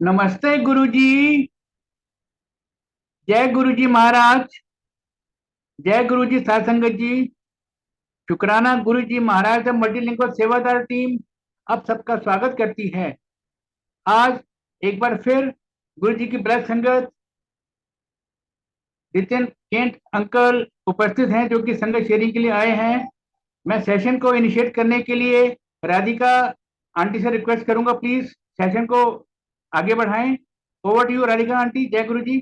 नमस्ते गुरुजी। जय गुरुजी महाराज। जय गुरुजी साध संगत जी। शुक्राना गुरुजी महाराज द मल्टीलिंगुअल सेवादार टीम अब सबका स्वागत करती है। आज एक बार फिर गुरुजी की ब्रज संगत नितिन केंट अंकल उपस्थित हैं, जो कि संगत शेयरिंग के लिए आए हैं। मैं सेशन को इनिशिएट करने के लिए राधिका आंटी से रिक्वेस्ट करूंगा, प्लीज सेशन को आगे बढ़ाएं। Over to you Radhika aunty. जय गुरुजी।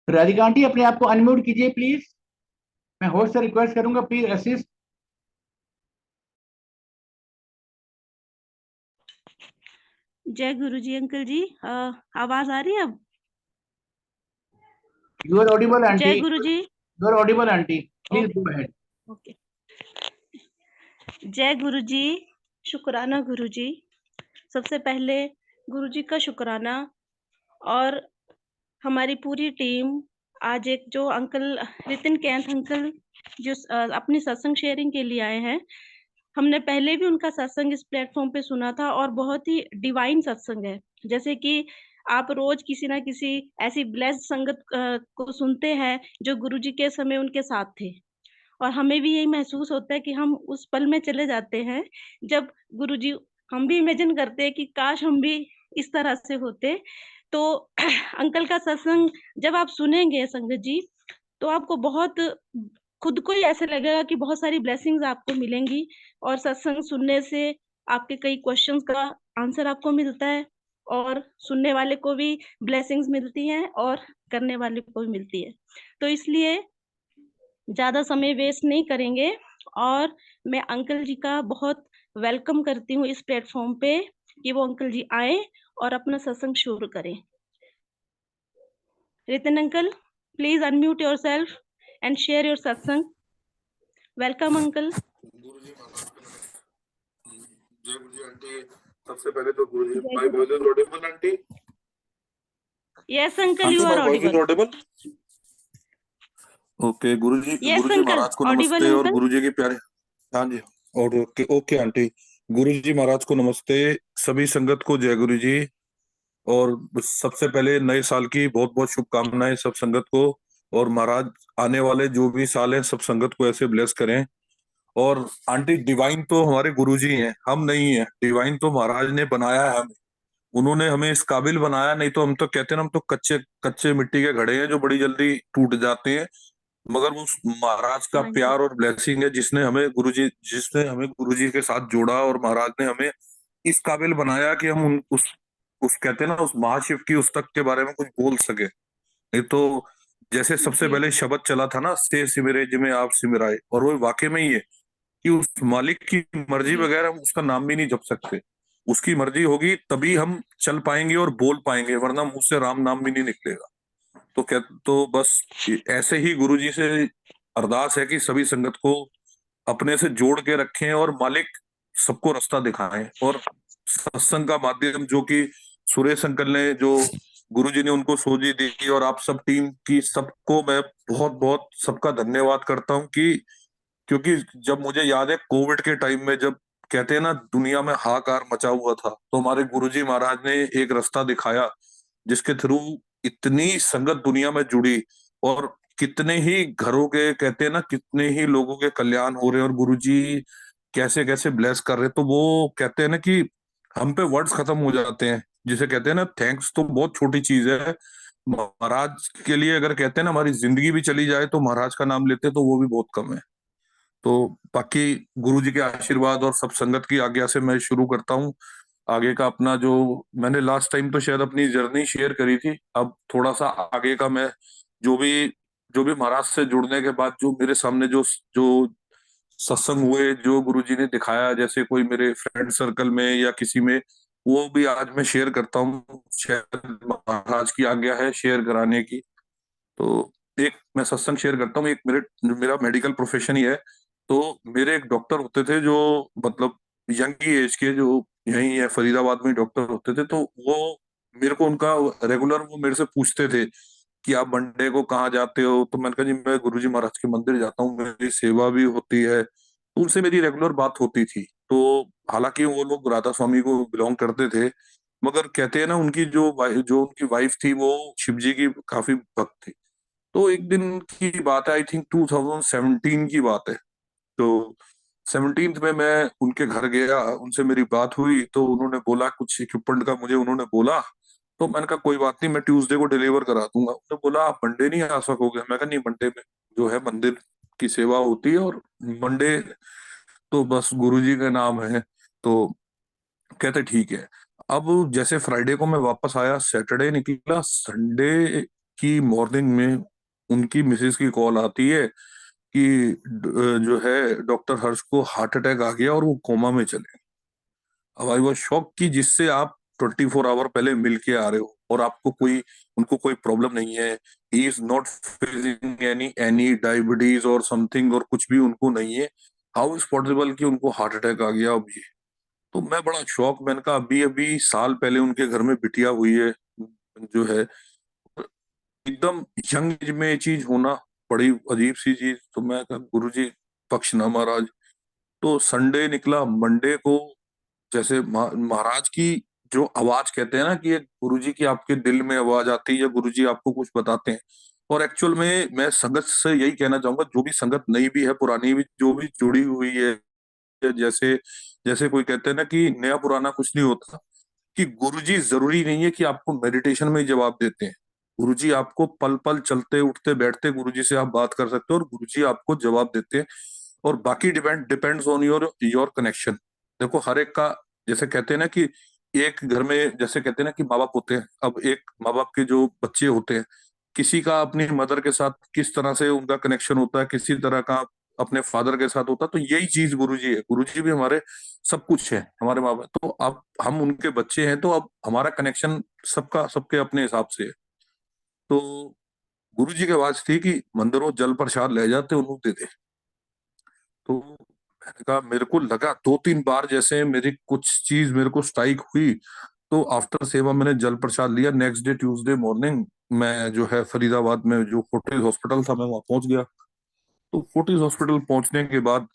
राधिका आंटी अपने आप को अनम्यूट कीजिए प्लीज। मैं होस्ट से रिक्वेस्ट करूंगा, प्लीज असिस्ट। जय गुरुजी अंकल जी। आवाज आ रही है अब? You are audible aunty. जय Guruji. You are audible aunty, please okay go ahead. Okay. जय गुरुजी। शुक्राना गुरुजी। सबसे पहले गुरुजी का शुक्राना। और हमारी पूरी टीम आज एक जो अंकल नितिन कैंथ अंकल जो अपनी सत्संग शेयरिंग के लिए आए हैं, हमने पहले भी उनका सत्संग इस प्लेटफॉर्म पे सुना था और बहुत ही डिवाइन सत्संग है। जैसे कि आप रोज किसी ना किसी ऐसी ब्लेस्ड संगत को सुनते हैं जो गुरुजी के समय उनके साथ थे, और हमें भी यही महसूस होता है कि हम उस पल में चले जाते हैं जब गुरुजी, हम भी इमेजिन करते हैं कि काश हम भी इस तरह से होते। तो अंकल का सत्संग जब आप सुनेंगे संगत जी, तो आपको बहुत खुद को ही ऐसे लगेगा कि बहुत सारी ब्लेसिंग्स आपको मिलेंगी। और सत्संग सुनने से आपके कई क्वेश्चंस का आंसर आपको मिलता है, और सुनने वाले को भी ब्लेसिंग्स मिलती हैं और करने वाले को भी मिलती है। तो इसलिए ज़्यादा समय वेस्ट नहीं करेंगे, और मैं अंकल जी का बहुत वेलकम करती हूँ इस प्लेटफॉर्म पे कि वो अंकल जी आए और अपना सत्संग शुरू करें। Ritin uncle, please unmute yourself and share your सत्संग। Welcome uncle. गुरुजी महाराज के जय गुरुजी आंटी। सबसे पहले तो गुरुजी, जय my voice is audible aunty? Yes uncle, aunty you are my voice is audible. Audible? Okay Guruji, yes Guruji uncle, महाराज को ऑडिबल नमस्ते और अंकल। गुरुजी के प्यारे। हाँ जी। और ओके ओके आंटी। गुरुजी महाराज को नमस्ते। सभी संगत को जय गुरुजी। और सबसे पहले नए साल की बहुत बहुत शुभकामनाएं सब संगत को। और महाराज आने वाले जो भी साल हैं सब संगत को ऐसे ब्लेस करें। और आंटी, डिवाइन तो हमारे गुरुजी हैं, हम नहीं हैं। डिवाइन तो महाराज ने बनाया है हमें। उन्होंने हमें इस काबिल बनाया, नहीं तो हम तो कहते हैं ना, हम तो कच्चे कच्चे मिट्टी के घड़े हैं जो बड़ी जल्दी टूट जाते हैं। मगर वो महाराज का हाँ जी। प्यार और ब्लेसिंग है जिसने हमें गुरुजी के साथ जोड़ा, और महाराज ने हमें इस काबिल बनाया कि हम उस कहते हैं ना, उस महाशिव की उस तक के बारे में कुछ बोल सके। नहीं तो जैसे सबसे जी। पहले शब्द चला था ना, से सिमरे जिमें आप सिमराए, और वो वाकई में ही है कि उस मालिक की मर्जी जी। बगैर हम उसका नाम भी नहीं जप सकते। उसकी मर्जी होगी तभी हम चल पाएंगे और बोल पाएंगे, वरना मुंह से राम नाम भी नहीं निकलेगा। तो क्या, तो बस ऐसे ही गुरुजी से अरदास है कि सभी संगत को अपने से जोड़ के रखें, और मालिक सबको रास्ता दिखाएं। और सत्संग का माध्यम जो कि सुरेश अंकल ने, जो गुरुजी ने उनको सोजी दी, और आप सब टीम की सबको मैं बहुत बहुत सबका धन्यवाद करता हूँ कि, क्योंकि जब मुझे याद है कोविड के टाइम में, जब कहते हैं ना दुनिया में हाहाकार मचा हुआ था, तो हमारे गुरुजी महाराज ने एक रास्ता दिखाया जिसके थ्रू इतनी संगत दुनिया में जुड़ी, और कितने ही घरों के, कहते हैं ना, कितने ही लोगों के कल्याण हो रहे हैं, और गुरुजी कैसे कैसे ब्लेस कर रहे हैं। तो वो कहते हैं ना कि हम पे वर्ड्स खत्म हो जाते हैं। जिसे कहते हैं ना, थैंक्स तो बहुत छोटी चीज है। महाराज के लिए अगर कहते हैं ना हमारी जिंदगी भी चली जाए तो महाराज का नाम लेते तो वो भी बहुत कम है। तो बाकी गुरु जी के आशीर्वाद और सब संगत की आज्ञा से मैं शुरू करता हूँ आगे का अपना, जो मैंने लास्ट टाइम तो शायद अपनी जर्नी शेयर करी थी। अब थोड़ा सा आगे का मैं, जो भी जो भी महाराज से जुड़ने के बाद जो मेरे सामने जो जो सत्संग हुए, जो गुरु जी ने दिखाया, जैसे कोई मेरे फ्रेंड सर्कल में या किसी में, वो भी आज मैं शेयर करता हूँ। शायद महाराज की आज्ञा है शेयर कराने की। तो एक मैं सत्संग शेयर करता हूँ। एक मेरा मेडिकल प्रोफेशन ही है। तो मेरे एक डॉक्टर होते थे जो, मतलब यंग ही एज के, जो यहीं है फरीदाबाद में डॉक्टर होते थे, तो वो मेरे को उनका रेगुलर वो मेरे से पूछते थे कि आप मंडे को कहाँ जाते हो। तो मैंने कहा जी मैं गुरुजी महाराज के मंदिर जाता हूँ, मेरी सेवा भी होती है। तो उनसे मेरी रेगुलर बात होती थी। तो हालांकि वो लोग राधा स्वामी को बिलोंग करते थे, मगर कहते हैं ना उनकी जो उनकी वाइफ थी वो शिव जी की काफी भक्त थी। तो एक दिन की बात है, आई थिंक 2017 की बात है। तो 17th में मैं उनके घर गया, उनसे मेरी बात हुई, तो उन्होंने बोला कुछ इक्विपमेंट का मुझे उन्होंने बोला। तो मैंने कहा कोई बात नहीं, मैं ट्यूसडे को डिलीवर करा दूंगा। उन्होंने बोला आप मंडे नहीं आ सकोगे। मैं कहा नहीं, मंडे में जो है मंदिर की सेवा होती है, और मंडे तो बस गुरुजी का नाम है। तो कहते ठीक है। अब जैसे फ्राइडे को मैं वापस आया, सैटरडे निकला, संडे की मॉर्निंग में उनकी मिसेज की कॉल आती है कि जो है डॉक्टर हर्ष को हार्ट अटैक आ गया और वो कोमा में चले। अब आई वॉज शॉक कि जिससे आप 24 आवर पहले मिल के आ रहे हो और आपको कोई उनको कोई प्रॉब्लम नहीं है, he is not facing any any diabetes और समथिंग, और कुछ भी उनको नहीं है। हाउ इज पॉसिबल कि उनको हार्ट अटैक आ गया अब ये। तो मैं बड़ा शॉक, मैंने कहा अभी अभी साल पहले उनके घर में बिटिया हुई है जो है, एकदम यंग एज में ये चीज होना बड़ी अजीब सी चीज। तो मैं कहा गुरुजी पक्ष ना महाराज। तो संडे निकला, मंडे को जैसे महाराज की जो आवाज कहते हैं ना कि एक गुरुजी की आपके दिल में आवाज आती है या गुरुजी आपको कुछ बताते हैं। और एक्चुअल में मैं संगत से यही कहना चाहूंगा, जो भी संगत नई भी है पुरानी भी जो भी जुड़ी हुई है, जैसे जैसे कोई कहते हैं ना कि नया पुराना कुछ नहीं होता, कि गुरुजी जरूरी नहीं है कि आपको मेडिटेशन में ही जवाब देते हैं। गुरुजी आपको पल पल चलते उठते बैठते गुरुजी से आप बात कर सकते हो और गुरुजी आपको जवाब देते हैं। और बाकी depends on your your connection. देखो हर एक का, जैसे कहते हैं ना कि एक घर में जैसे कहते हैं ना कि माँ बाप होते हैं, अब एक माँ बाप के जो बच्चे होते हैं, किसी का अपनी मदर के साथ किस तरह से उनका कनेक्शन होता है, किसी तरह का अपने फादर के साथ होता है। तो यही चीज गुरुजी है, गुरुजी भी हमारे सब कुछ है, हमारे माँ बाप। तो अब हम उनके बच्चे हैं, तो अब हमारा कनेक्शन सबका सबके अपने हिसाब से है। तो गुरुजी की आवाज थी कि मंदिरों जल प्रसाद ले जाते उन्होंने दे दे। तो मैंने कहा, मेरे को लगा 2-3 बार जैसे मेरी कुछ चीज मेरे को स्ट्राइक हुई। तो आफ्टर सेवा मैंने जल प्रसाद लिया। नेक्स्ट डे ट्यूसडे मॉर्निंग मैं जो है फरीदाबाद में जो फोर्टिस हॉस्पिटल था मैं वहां पहुंच गया। तो फोर्टिस हॉस्पिटल पहुंचने के बाद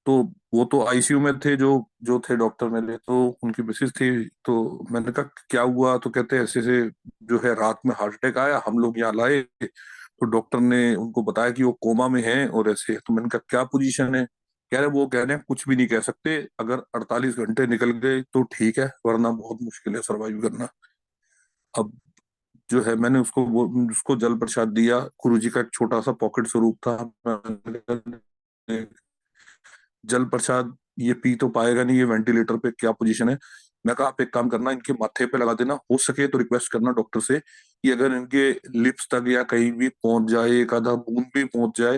तो वो तो आईसीयू में थे, जो जो थे डॉक्टर मेरे, तो उनकी मिसेज थी। तो मैंने कहा क्या हुआ, तो कहते ऐसे से जो है रात में हार्ट अटैक आया, हम लोग यहाँ लाए तो डॉक्टर ने उनको बताया कि वो कोमा में है और ऐसे। तो मैंने कहा क्या पोजीशन है। कह रहे वो कह रहे हैं कुछ भी नहीं कह सकते, अगर 48 घंटे निकल गए तो ठीक है, वरना बहुत मुश्किल है सरवाइव करना। अब जो है मैंने उसको जल प्रसाद दिया। गुरुजी का एक छोटा सा पॉकेट स्वरूप था। मैंने कहा, जल प्रसाद ये पी तो पाएगा नहीं, ये वेंटिलेटर पे क्या पोजीशन है। मैं कहा आप एक काम करना, इनके माथे पे लगा देना, हो सके तो रिक्वेस्ट करना डॉक्टर से कि अगर इनके लिप्स तक या कहीं भी पहुंच जाए, एक आधा बूंद भी पहुंच जाए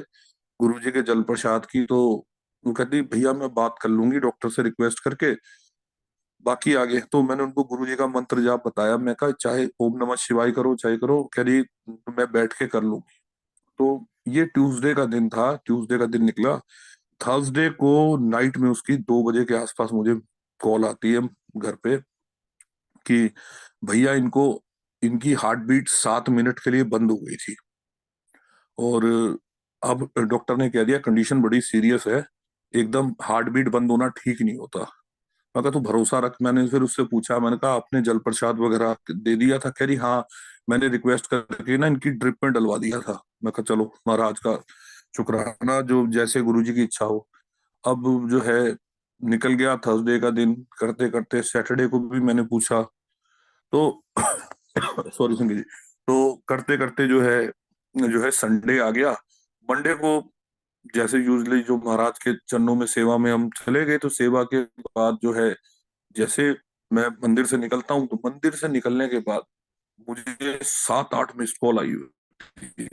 गुरुजी के जल प्रसाद की। तो वो कहती भैया मैं बात कर लूंगी डॉक्टर से रिक्वेस्ट करके, बाकी आगे। तो मैंने उनको गुरुजी का मंत्र जाप बताया। मैं कहा चाहे ओम नमः शिवाय करो चाहे करो, कह रही मैं बैठ के कर लूंगी। तो ये ट्यूसडे का दिन था, ट्यूसडे का दिन निकला। थर्सडे को नाइट में उसकी 2 बजे के आसपास मुझे कॉल आती है घर पे कि भैया इनको इनकी हार्ट बीट 7 मिनट के लिए बंद हो गई थी, और अब डॉक्टर ने कह दिया कंडीशन बड़ी सीरियस है, एकदम हार्ट बीट बंद होना ठीक नहीं होता। मैं कहा तू भरोसा रख। मैंने फिर उससे पूछा, मैंने कहा आपने जल प्रसाद वगैरह दे दिया था। कह रही हाँ, मैंने रिक्वेस्ट करके ना इनकी ड्रिप में डलवा दिया था। मैं कहा चलो महाराज का शुक्राना, जो जैसे गुरुजी की इच्छा हो। अब जो है निकल गया थर्सडे का दिन, करते करते सैटरडे को भी मैंने पूछा तो सॉरी संजय जी। तो करते करते जो है संडे आ गया। मंडे को जैसे यूजली जो महाराज के चरणों में सेवा में हम चले गए, तो सेवा के बाद जो है जैसे मैं मंदिर से निकलता हूँ, तो मंदिर से निकलने के बाद मुझे 7-8 मिस्ड कॉल आई हुई थी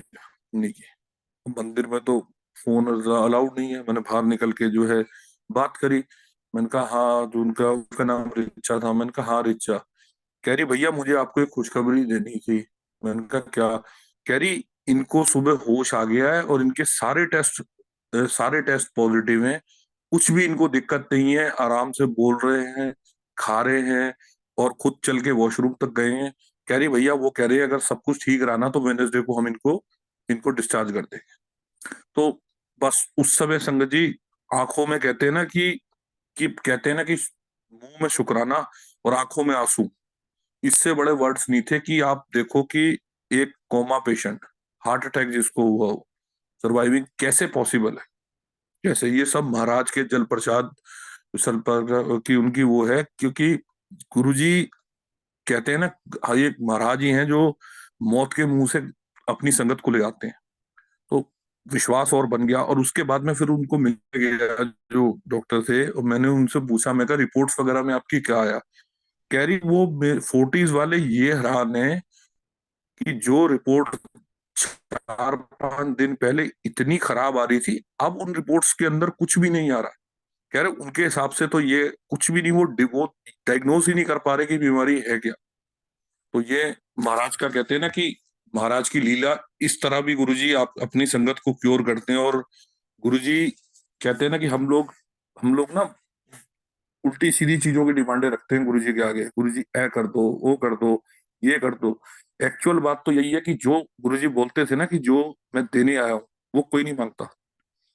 उन्हीं की। मंदिर में तो फोन अलाउड नहीं है। मैंने बाहर निकल के जो है बात करी। मैंने कहा हाँ, जो उनका उसका नाम रिचा था। मैंने कहा हाँ रिचा। कह रही भैया मुझे आपको एक खुशखबरी देनी थी। मैंने कहा क्या। कह रही इनको सुबह होश आ गया है और इनके सारे टेस्ट पॉजिटिव हैं, कुछ भी इनको दिक्कत नहीं है, आराम से बोल रहे हैं, खा रहे हैं और खुद चल के वॉशरूम तक गए हैं। कह रही भैया, वो कह रही है अगर सब कुछ ठीक रहा ना तो वेडनेसडे को हम इनको इनको डिस्चार्ज कर देंगे। तो बस उस समय संगत जी, आंखों में कहते हैं ना कि कहते हैं ना कि मुंह में शुक्राना और आंखों में आंसू, इससे बड़े वर्ड्स नहीं थे। कि आप देखो कि एक कोमा पेशेंट, हार्ट अटैक जिसको हुआ हो, सर्वाइविंग कैसे पॉसिबल है। कैसे ये सब महाराज के जल प्रसाद की उनकी वो है, क्योंकि गुरुजी कहते हैं ना, ये महाराज ही हैं जो मौत के मुंह से अपनी संगत को ले आते हैं। तो विश्वास और बन गया। और उसके बाद में फिर उनको मिल गया जो डॉक्टर थे, और मैंने उनसे पूछा, मैं कहा रिपोर्ट्स वगैरह में आपकी क्या आया। कह रही वो 40s वाले ये हैरान है कि जो रिपोर्ट 4-5 दिन पहले इतनी खराब आ रही थी, अब उन रिपोर्ट्स के अंदर कुछ भी नहीं आ रहा। कह रहे उनके हिसाब से तो ये कुछ भी नहीं, वो डायग्नोज ही नहीं कर पा रहे कि बीमारी है क्या। तो ये महाराज का कहते हैं ना कि महाराज की लीला, इस तरह भी गुरुजी आप अपनी संगत को क्योर करते हैं। और गुरुजी कहते हैं ना कि हम लोग ना उल्टी सीधी चीजों की डिमांडें रखते हैं गुरुजी के आगे। गुरुजी ऐ कर दो, वो कर दो, ये कर दो। एक्चुअल बात तो यही है कि जो गुरुजी बोलते थे ना कि जो मैं देने आया हूँ वो कोई नहीं मांगता।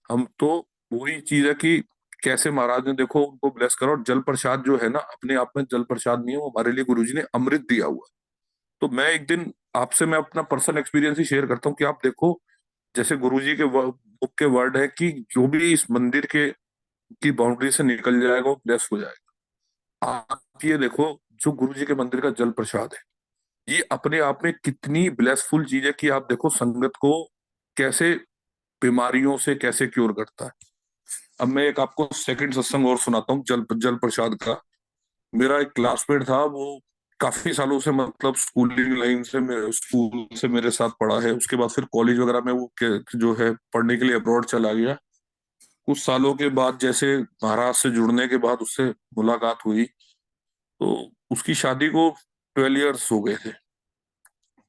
हम तो वही चीज है कि कैसे महाराज ने देखो उनको ब्लेस करा। और जल प्रसाद जो है ना, अपने आप में जल प्रसाद नहीं है, वो हमारे लिए गुरुजी ने अमृत दिया हुआ है। तो मैं एक दिन आपसे मैं अपना पर्सनल एक्सपीरियंस ही शेयर करता हूँ कि आप देखो, जैसे गुरुजी के बुक के वर्ड है कि जो भी इस मंदिर के की बाउंड्री से निकल जाएगा वो ब्लेस हो जाएगा। आप ये देखो, जो गुरुजी के मंदिर का जल प्रसाद है, ये अपने आप में कितनी ब्लेसफुल चीज है कि आप देखो संगत को कैसे बीमारियों से कैसे क्योर करता है। अब मैं एक आपको सेकंड सत्संग और सुनाता हूँ जल जल प्रसाद का। मेरा एक क्लासमेट था, वो काफी सालों से मतलब स्कूलिंग लाइन से मेरे स्कूल से मेरे साथ पढ़ा है। उसके बाद फिर कॉलेज वगैरह में वो जो है पढ़ने के लिए अब्रॉड चला गया। कुछ सालों के बाद जैसे महाराज से जुड़ने के बाद उससे मुलाकात हुई, तो उसकी शादी को 12 इयर्स हो गए थे।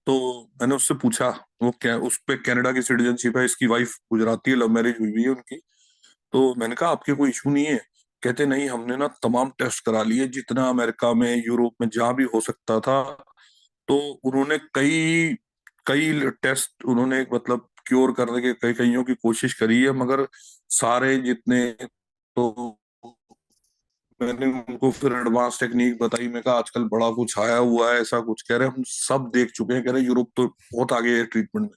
तो मैंने उससे पूछा, वो क्या उस पे कनाडा की सिटीजनशिप है, इसकी वाइफ गुजराती है, लव मैरिज हुई हुई है उनकी। तो मैंने कहा आपके कोई इशू नहीं है। कहते नहीं, हमने ना तमाम टेस्ट करा लिए जितना अमेरिका में यूरोप में जहां भी हो सकता था। तो उन्होंने कई कई टेस्ट उन्होंने मतलब क्योर करने के कई कईयों की कोशिश करी है, मगर सारे जितने। तो मैंने उनको फिर एडवांस टेक्निक बताई। मैं कहा आजकल बड़ा कुछ आया हुआ है, ऐसा कुछ कह रहे हम सब देख चुके हैं। कह रहे यूरोप तो बहुत आगे है ट्रीटमेंट में।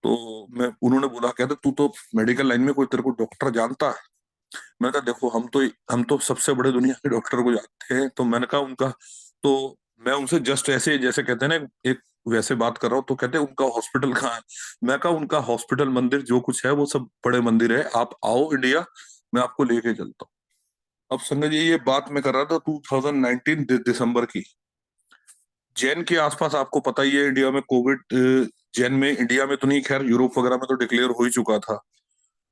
तो मैं उन्होंने बोला, कहते तू तो मेडिकल लाइन में कोई तेरे को डॉक्टर जानता है। मैंने कहा देखो हम तो सबसे बड़े दुनिया के डॉक्टर को जानते हैं। तो मैंने कहा उनका, तो मैं उनसे जस्ट ऐसे जैसे कहते हैं ना एक वैसे बात कर रहा हूँ। तो कहते हैं उनका हॉस्पिटल कहाँ है। मैं कहा उनका हॉस्पिटल मंदिर जो कुछ है वो सब बड़े मंदिर है, आप आओ इंडिया, मैं आपको लेके चलता हूँ। अब संगत जी ये बात मैं कर रहा था 2019 दिसंबर की। जैन के आसपास आपको पता ही है इंडिया में कोविड, जैन में इंडिया में तो नहीं, खैर यूरोप वगैरह में तो डिक्लेयर हो ही चुका था।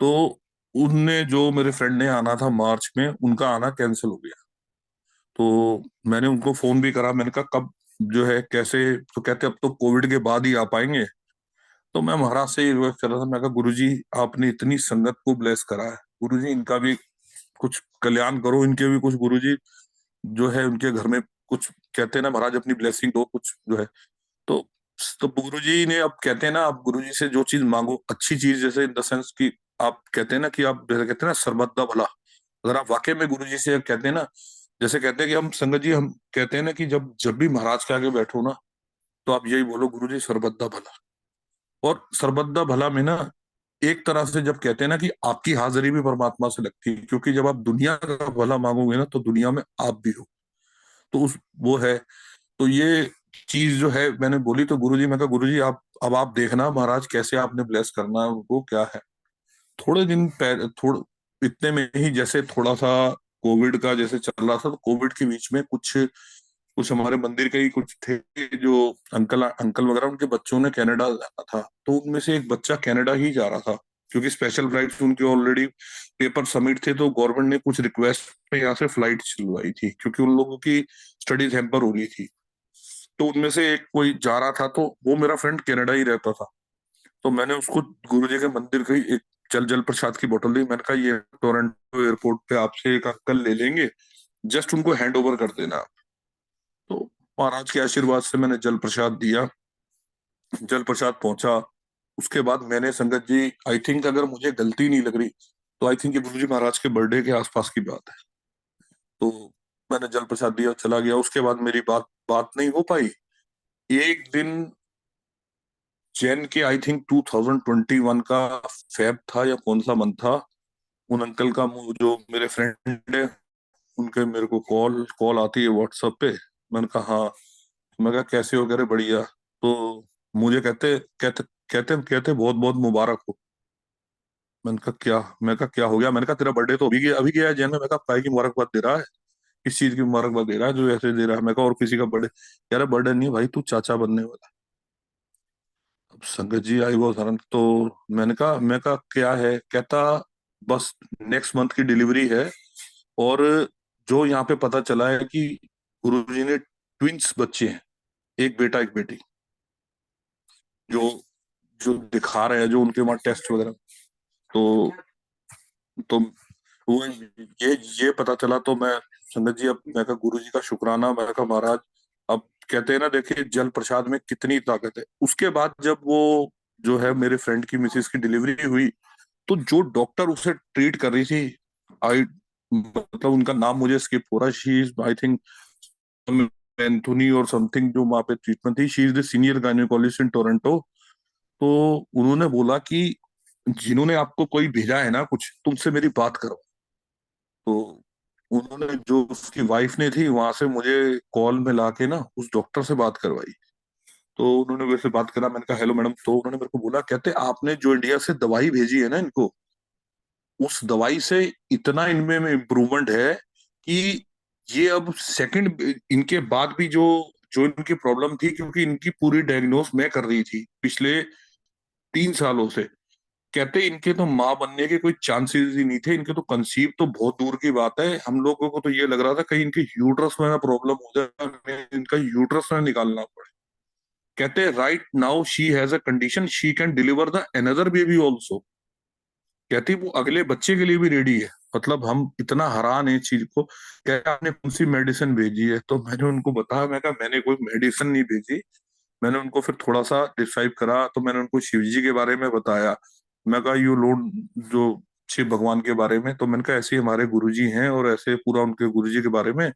तो उनने जो मेरे फ्रेंड ने आना था मार्च में, उनका आना कैंसिल हो गया। तो मैंने उनको फोन भी करा, मैंने कहा कब जो है कैसे। तो कहते अब तो कोविड के बाद ही आ पाएंगे। तो मैं महाराज से ही रिक्वेस्ट कर रहा था, मैं कहा गुरुजी आपने इतनी संगत को ब्लेस करा है, गुरुजी इनका भी कुछ कल्याण करो, इनके भी कुछ गुरुजी जो है उनके घर में कुछ, कहते हैं ना महाराज अपनी ब्लेसिंग दो कुछ जो है। तो तो गुरुजी ने, अब कहते हैं ना आप गुरुजी से जो चीज मांगो अच्छी चीज, जैसे इन द सेंस कि आप कहते हैं ना कि आप जैसे कहते हैं ना सर्वदा भला, अगर आप वाकई में गुरुजी से कहते हैं ना, जैसे कहते हैं कि हम संगत जी हम कहते हैं ना कि जब जब भी महाराज के आगे बैठो ना, तो आप यही बोलो गुरुजी सर्वदा भला। और सर्वदा भला में ना एक तरह से जब कहते हैं ना कि आपकी हाजिरी भी परमात्मा से लगती है, क्योंकि जब आप दुनिया का भला मांगोगे ना तो दुनिया में आप भी हो। तो उस वो है। तो ये चीज जो है मैंने बोली, तो गुरुजी, मैं कहा गुरुजी आप अब आप देखना महाराज कैसे आपने ब्लेस करना है उनको, क्या है। थोड़े दिन पहले इतने में ही जैसे थोड़ा सा कोविड का जैसे चल रहा था, तो कोविड के बीच में कुछ कुछ हमारे मंदिर के ही कुछ थे जो अंकल अंकल वगैरह, उनके बच्चों ने कनाडा जाना था। तो उनमें से एक बच्चा कनाडा ही जा रहा था, क्योंकि स्पेशल फ्लाइट उनके ऑलरेडी पेपर सबमिट थे। तो गवर्नमेंट ने कुछ रिक्वेस्ट पे यहाँ से फ्लाइट चलवाई थी, क्योंकि उन लोगों की स्टडीज हैम्पर हो रही थी। तो उनमें से एक कोई जा रहा था, तो वो मेरा फ्रेंड कनाडा ही रहता था। तो मैंने उसको गुरुजी के मंदिर का ही एक जल प्रसाद की बोतल दी। मैंने कहा ये टोरंटो एयरपोर्ट पे आपसे एक अंकल ले लेंगे, जस्ट उनको हैंड ओवर कर देना आप। तो महाराज के आशीर्वाद से मैंने जल प्रसाद दिया, जल प्रसाद पहुंचा। उसके बाद मैंने संगत जी, आई थिंक अगर मुझे गलती नहीं लग रही तो आई थिंक ये गुरु जी महाराज के बर्थडे के आसपास की बात है। तो मैंने जल प्रसाद दिया, चला गया। उसके बाद मेरी बात बात नहीं हो पाई। एक दिन जैन के आई थिंक 2021 का फेब था या कौन सा मंथ था, उन अंकल का जो मेरे फ्रेंड है उनके मेरे को कॉल कॉल आती है व्हाट्सएप पे। मैंने कहा हाँ। मैं कहा कैसे हो? कह रहे बढ़िया। तो मुझे कहते कहते कहते कहते बहुत बहुत मुबारक हो। मैं कहा क्या हो गया? मैंने कहा तेरा बर्थडे तो अभी गया है जैन में। मैं कहा काय की मुबारकबाद दे रहा है? किस चीज की मुबारकबाद दे रहा है जो ऐसे दे रहा है? मैं कहा और किसी का बर्थडे? यार बर्थडे नहीं है भाई, तू चाचा बनने वाला है। अब संगत जी आई वो सारा। तो मैं कहा क्या है? कहता बस नेक्स्ट मंथ की डिलीवरी है, और जो यहाँ पे पता चला है कि गुरुजी ने ट्विंस बच्चे हैं, एक बेटा एक बेटी, जो जो दिखा रहे हैं, जो उनके वहां टेस्ट वगैरह। तो तो वो ये पता चला। तो मैं संगत जी, अब मैं कहा गुरु जी का शुक्राना। मैं कहा महाराज, अब कहते हैं ना, देखिए जल प्रसाद में कितनी ताकत है। उसके बाद जब वो जो है मेरे फ्रेंड की मिसेस की डिलीवरी हुई, तो जो डॉक्टर उसे ट्रीट कर रही थी, आई मतलब उनका नाम मुझे स्किप हो रहा है, she is I think Anthony और समथिंग, जो वहां पे ट्रीटमेंट थी, she is the senior gynaecologist in Toronto. तो उन्होंने बोला कि जिन्होंने आपको कोई भेजा है ना कुछ, तुमसे मेरी बात करो। तो उन्होंने, जो उसकी वाइफ ने थी, वहां से मुझे कॉल में लाके ना उस डॉक्टर से बात करवाई। तो उन्होंने वैसे बात करा। मैंने कहा हेलो मैडम। तो उन्होंने मेरे को बोला, कहते आपने जो इंडिया से दवाई भेजी है ना इनको, उस दवाई से इतना इनमें इम्प्रूवमेंट है कि ये अब सेकंड, इनके बाद भी जो जो इनकी प्रॉब्लम थी, क्योंकि इनकी पूरी डायग्नोस मैं कर रही थी पिछले 3 सालों से। कहते इनके तो माँ बनने के कोई चांसेस ही नहीं थे, इनके तो कंसीव तो बहुत दूर की बात है। हम लोगों को तो ये लग रहा था कहीं इनके यूट्रस में प्रॉब्लम हो जाए, हमें इनका यूट्रस में निकालना पड़े। कहते right now she has a condition, she can deliver the another baby also. कहती वो अगले बच्चे के लिए भी रेडी है। मतलब हम इतना हैरान है इस चीज को। क्या आपने कौन सी मेडिसिन भेजी है? तो मैंने उनको बताया, मैं कहा मैंने कोई मेडिसिन नहीं भेजी। मैंने उनको फिर थोड़ा सा डिस्क्राइब करा, तो मैंने उनको शिव जी के बारे में बताया। मैं कहा यू लोड, जो शिव भगवान के बारे में। तो मैंने कहा ऐसे हमारे गुरुजी हैं, और ऐसे पूरा उनके गुरुजी के बारे में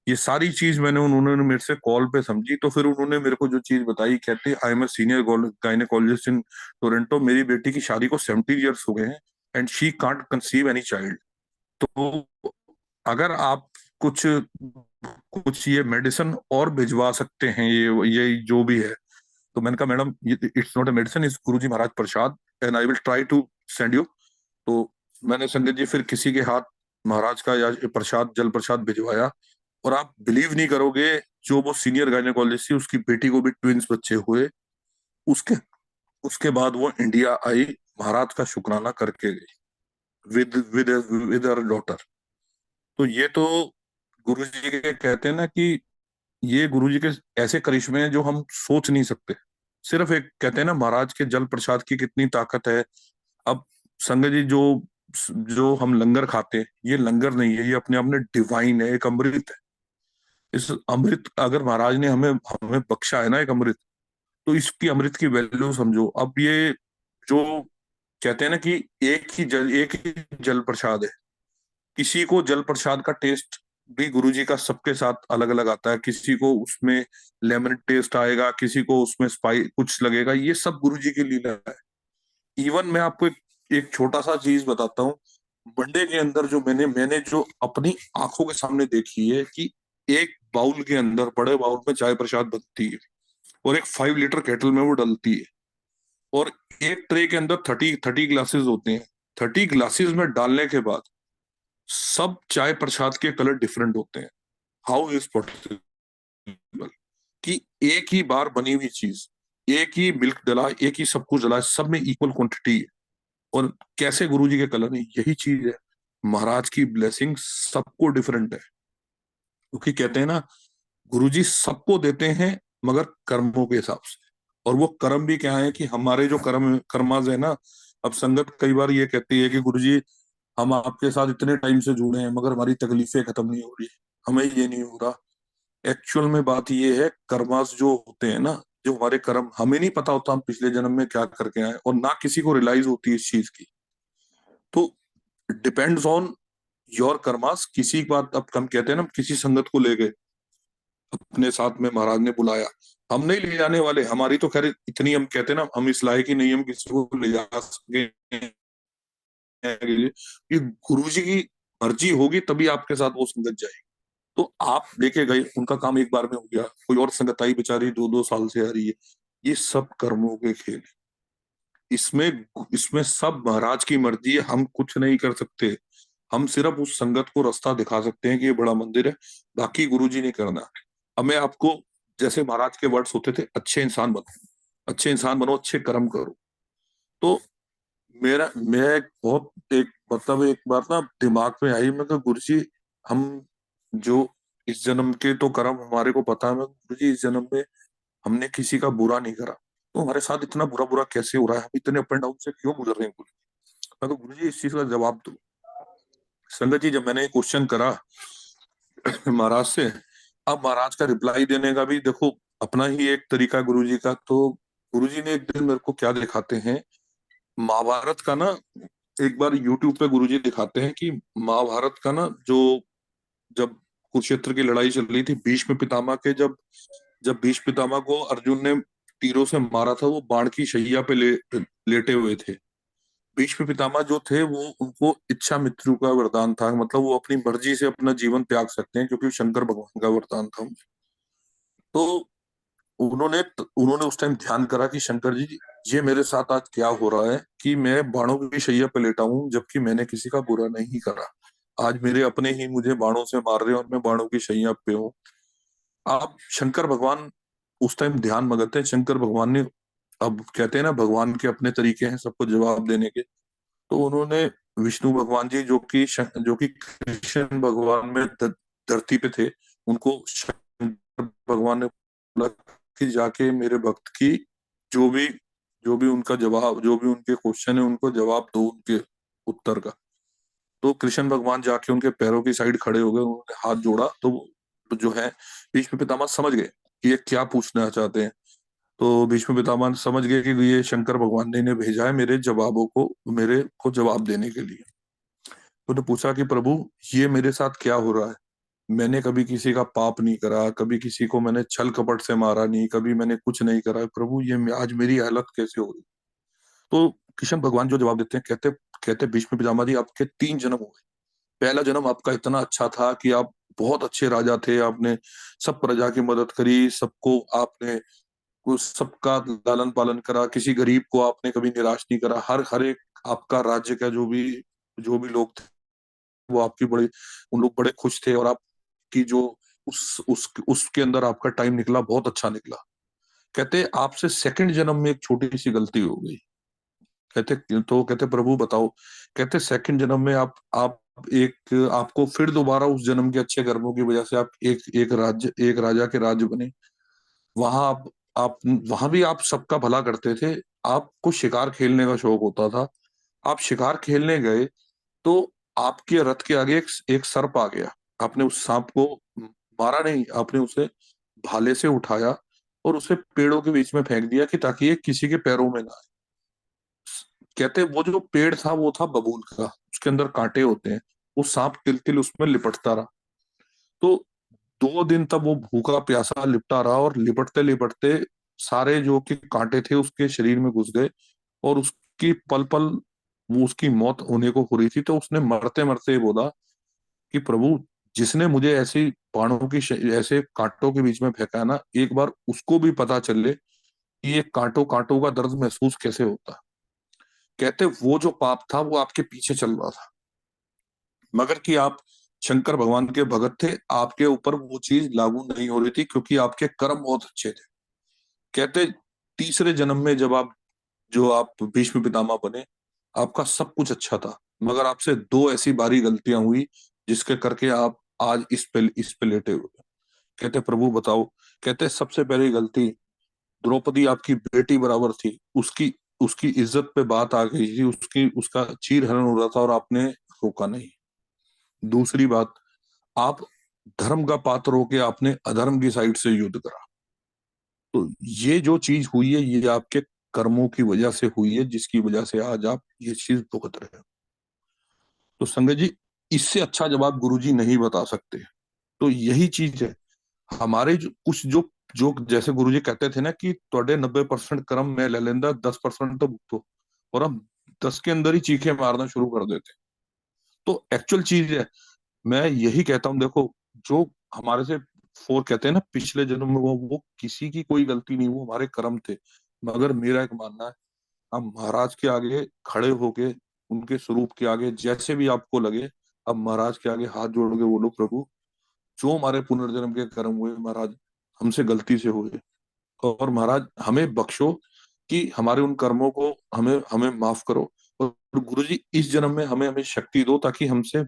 ये सारी चीज उन्होंने मेरे से कॉल पे समझी। तो फिर उन्होंने मेरे को जो चीज बताई, कहते I am a senior gynaecologist in Toronto, मेरी बेटी की शादी को 70 ईयर्स हो गए हैं, and she can't conceive any child. तो अगर आप कुछ कुछ ये मेडिसिन और भिजवा सकते हैं, ये जो भी है। तो मैंने कहा madam, it's not a medicine, it's Guruji Maharaj prasad, and I will try to send you. तो मैंने संगत जी फिर किसी के हाथ महाराज का या प्रसाद, जल प्रसाद भिजवाया। और आप बिलीव नहीं करोगे, जो वो सीनियर गायनेकोलॉजिस्ट थी, उसकी बेटी को भी ट्विंस बच्चे हुए। उसके उसके बाद वो इंडिया आई, महाराज का शुक्राना करके गई with with with her daughter. तो ये तो गुरु जी के कहते हैं ना कि ये गुरु जी के ऐसे करिश्मे हैं जो हम सोच नहीं सकते। सिर्फ एक कहते हैं ना, महाराज के जल प्रसाद की कितनी ताकत है। अब संगत जी, जो जो हम लंगर खाते हैं, ये लंगर नहीं है, ये अपने आप में डिवाइन है, एक अमृत है। इस अमृत, अगर महाराज ने हमें हमें बख्शा है ना एक अमृत, तो इसकी अमृत की वैल्यू समझो। अब ये जो कहते हैं ना कि एक ही जल प्रसाद है। किसी को जल प्रसाद का टेस्ट भी गुरुजी का सबके साथ अलग अलग आता है। किसी को उसमें लेमन टेस्ट आएगा, किसी को उसमें स्पाइस कुछ लगेगा। ये सब गुरुजी की लीला है। इवन मैं आपको एक छोटा सा चीज बताता हूँ। वनडे के अंदर जो मैंने मैंने जो अपनी आंखों के सामने देखी है कि एक बाउल के अंदर, बड़े बाउल में चाय प्रसाद बनती है, और एक 5 लीटर केटल में वो डलती है, और एक ट्रे के अंदर 30 ग्लासेस होते हैं। 30 ग्लासेस में डालने के बाद सब चाय प्रसाद के कलर डिफरेंट होते हैं। हाउ इज पॉसिबल कि एक ही बार बनी हुई चीज, एक ही मिल्क डला, एक ही सब कुछ डला, सब में इक्वल क्वांटिटी है, और कैसे गुरुजी के कलर नहीं? यही चीज है, महाराज की ब्लेसिंग सबको डिफरेंट है। क्योंकि कहते हैं ना, गुरुजी सबको देते हैं मगर कर्मों के हिसाब से। और वो कर्म भी क्या है कि हमारे जो कर्माज है ना, अब संगत कई बार ये कहती है कि गुरुजी हम आपके साथ इतने टाइम से जुड़े हैं मगर हमारी तकलीफें खत्म नहीं हो रही, हमें ये नहीं हो रहा। एक्चुअल में बात ये है, कर्मास जो होते हैं ना, जो हमारे कर्म, हमें नहीं पता होता हम पिछले जन्म में क्या करके आए, और ना किसी को रियलाइज होती है इस चीज की। तो डिपेंड्स ऑन योर कर्मास। किसी बात, अब हम कहते हैं ना, किसी संगत को ले गए अपने साथ में, महाराज ने बुलाया, हम नहीं ले जाने वाले, हमारी तो खैर इतनी, हम कहते हैं ना, हम इस लायक ही नहीं हम किसी को ले जा सके, ये गुरु जी की मर्जी होगी तभी आपके साथ वो संगत जाएगी। तो आप लेके गए, उनका काम एक बार में हो गया, कोई और संगत आई बेचारी 2-2 साल से आ रही है, ये सब कर्मों के खेल हैं। इसमें इसमें सब महाराज की मर्जी है, हम कुछ नहीं कर सकते। हम सिर्फ उस संगत को रास्ता दिखा सकते हैं कि ये बड़ा मंदिर है, बाकी गुरुजी ने करना। अब मैं आपको, जैसे महाराज के वर्ड्स होते थे, अच्छे इंसान बनो, अच्छे इंसान बनो, अच्छे कर्म करो। तो मैं बहुत एक, मतलब एक बात ना दिमाग में आई, मैं कहा गुरुजी हम जो इस जन्म के तो कर्म हमारे को पता है, मैं गुरुजी इस जन्म में हमने किसी का बुरा नहीं करा, तो हमारे साथ इतना बुरा बुरा कैसे हो रहा है, हम इतने अप एंड डाउन से क्यों गुजर रहे हैं गुरु। मैं तो गुरुजी इस चीज का जवाब दो। संगत जी जब मैंने क्वेश्चन करा महाराज से, अब महाराज का रिप्लाई देने का भी देखो अपना ही एक तरीका गुरुजी का। तो गुरुजी ने एक दिन मेरे को क्या दिखाते हैं, महाभारत का ना, एक बार यूट्यूब पे गुरुजी दिखाते हैं कि महाभारत का ना, जो जब कुरुक्षेत्र की लड़ाई चल रही थी, भीष्म पितामह के, जब जब भीष्म पितामह को अर्जुन ने तीरों से मारा था, वो बाण की शैया पे लेटे हुए थे। भीष्म पितामह जो थे वो, उनको इच्छा मृत्यु का वरदान था, मतलब वो अपनी मर्जी से अपना जीवन त्याग सकते हैं, क्योंकि शंकर भगवान का वरदान था। तो उन्होंने उस टाइम ध्यान करा कि शंकर जी, ये मेरे साथ आज क्या हो रहा है कि मैं बाणों की शैया पे लेटा हूं, जबकि मैंने किसी का बुरा नहीं करा। आज मेरे अपने ही मुझे बाणों से मार रहे हैं और मैं बाणों की शैया पे हूँ। आप शंकर भगवान उस टाइम ध्यान मगन थे। शंकर भगवान ने, अब कहते हैं ना भगवान के अपने तरीके हैं सबको जवाब देने के, तो उन्होंने विष्णु भगवान जी, जो कि कृष्ण भगवान में धरती पे थे, उनको शंकर भगवान ने बोला कि जाके मेरे भक्त की जो भी जो भी उनका जवाब, जो भी उनके क्वेश्चन है उनको जवाब दो, उनके उत्तर का। तो कृष्ण भगवान जाके उनके पैरों की साइड खड़े हो गए, उन्होंने हाथ जोड़ा, तो जो है भीष्म पितामह समझ गए कि ये क्या पूछना चाहते हैं। तो भीष्म पितामह समझ गए कि ये शंकर भगवान ने इन्हें भेजा है मेरे को जवाब देने के लिए। तो उन्होंने पूछा कि प्रभु ये मेरे साथ क्या हो रहा है, मैंने कभी किसी का पाप नहीं करा, कभी किसी को मैंने छल कपट से मारा नहीं, कभी मैंने कुछ नहीं करा, प्रभु ये आज मेरी हालत कैसे हो रही। तो कृष्ण भगवान जो जवाब देते हैं, कहते कहते भीष्म पितामह जी आपके 3 जन्म हो गए। पहला जन्म आपका इतना अच्छा था कि आप बहुत अच्छे राजा थे, आपने सब प्रजा की मदद करी, सबको आपने सबका लालन पालन करा, किसी गरीब को आपने कभी निराश नहीं करा, हर हर एक आपका राज्य का जो भी लोग थे वो आपकी बड़े, उन लोग बड़े खुश थे, और आपकी जो उसके अंदर आपका टाइम निकला बहुत अच्छा निकला। कहते आपसे सेकंड जन्म में एक छोटी सी गलती हो गई। कहते प्रभु बताओ। कहते सेकंड जन्म में आप एक आपको फिर दोबारा उस जन्म के अच्छे कर्मों की वजह से आप एक राजा के राज्य बने। वहां आप वहां भी आप सबका भला करते थे। आपको शिकार खेलने का शौक होता था। आप शिकार खेलने गए तो आपके रथ के आगे एक सर्प आ गया। आपने उस सांप को मारा नहीं, आपने उसे भाले से उठाया और उसे पेड़ों के बीच में फेंक दिया कि ताकि ये किसी के पैरों में ना आए। कहते वो जो पेड़ था वो था बबूल का, उसके अंदर कांटे होते हैं। वो सांप तिल तिल उसमें लिपटता रहा। तो 2 दिन तक वो भूखा प्यासा लिपटा रहा, और लिपटते लिपटते सारे जो कि कांटे थे उसके शरीर में घुस गए, और उसकी पल पल वो उसकी मौत होने को हो रही थी। तो उसने मरते मरते बोला कि प्रभु जिसने मुझे ऐसी ऐसे कांटों के बीच में फेंका ना, एक बार उसको भी पता चले कि ये कांटों कांटों का दर्द महसूस कैसे होता। कहते वो जो पाप था वो आपके पीछे चल रहा था, मगर कि आप शंकर भगवान के भगत थे, आपके ऊपर वो चीज लागू नहीं हो रही थी क्योंकि आपके कर्म बहुत अच्छे थे। कहते तीसरे जन्म में जब आप भीष्म पितामह बने, आपका सब कुछ अच्छा था, मगर आपसे 2 ऐसी बारी गलतियां हुई जिसके करके आप आज इस पे लेटे हुए। कहते प्रभु बताओ। कहते सबसे पहली गलती, द्रौपदी आपकी बेटी बराबर थी, उसकी उसकी इज्जत पे बात आ गई थी, उसका चीर हरण हो रहा था और आपने रोका नहीं। दूसरी बात, आप धर्म का पात्र होके आपने अधर्म की साइड से युद्ध करा। तो ये जो चीज हुई है ये आपके कर्मों की वजह से हुई है, जिसकी वजह से आज आप ये चीज भुगत रहे हो। तो संगत जी, इससे अच्छा जवाब गुरुजी नहीं बता सकते। तो यही चीज है, हमारे जो कुछ जो जो जैसे गुरुजी कहते थे ना कि ਤੁਹਾਡੇ 90% कर्म मैं ले लेंदा, 10% तो भुगतो, और हम 10 के अंदर ही चीखे मारना शुरू कर देते। तो एक्चुअल चीज है, मैं यही कहता हूँ, देखो, जो हमारे से फोर कहते हैं ना पिछले जन्म में, वो किसी की कोई गलती नहीं, वो हमारे कर्म थे। मगर मेरा एक मानना है, हम महाराज के आगे खड़े होके, उनके स्वरूप के आगे जैसे भी आपको लगे, अब महाराज के आगे हाथ जोड़ के बोलो, प्रभु जो हमारे पुनर्जन्म के कर्म हुए महाराज, हमसे गलती से हुए, और महाराज हमें बख्शो कि हमारे उन कर्मों को हमें हमें माफ करो। और गुरु जी इस जन्म में हमें हमें शक्ति दो ताकि हमसे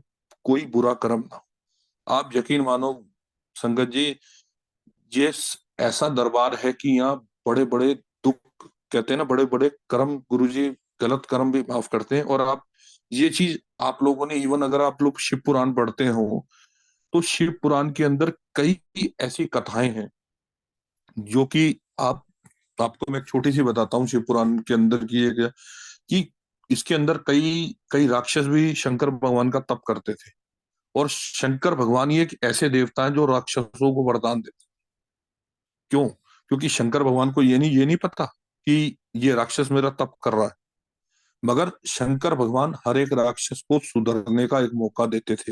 कोई बुरा कर्म ना हो। आप यकीन मानो संगत जी, ये ऐसा दरबार है कि यहाँ बड़े बड़े दुख, कहते हैं ना, बड़े बड़े कर्म गुरु जी गलत कर्म भी माफ करते हैं। और आप ये चीज आप लोगों ने, इवन अगर आप लोग शिव पुराण पढ़ते हो, तो शिव पुराण के अंदर कई ऐसी कथाएं हैं जो कि आपको मैं एक छोटी सी बताता हूँ। शिव पुराण के अंदर की एक, कि इसके अंदर कई कई राक्षस भी शंकर भगवान का तप करते थे। और शंकर भगवान ही एक ऐसे देवता हैं जो राक्षसों को वरदान देते। क्यों? क्योंकि शंकर भगवान को ये नहीं पता कि ये राक्षस मेरा तप कर रहा है, मगर शंकर भगवान हर एक राक्षस को सुधरने का एक मौका देते थे।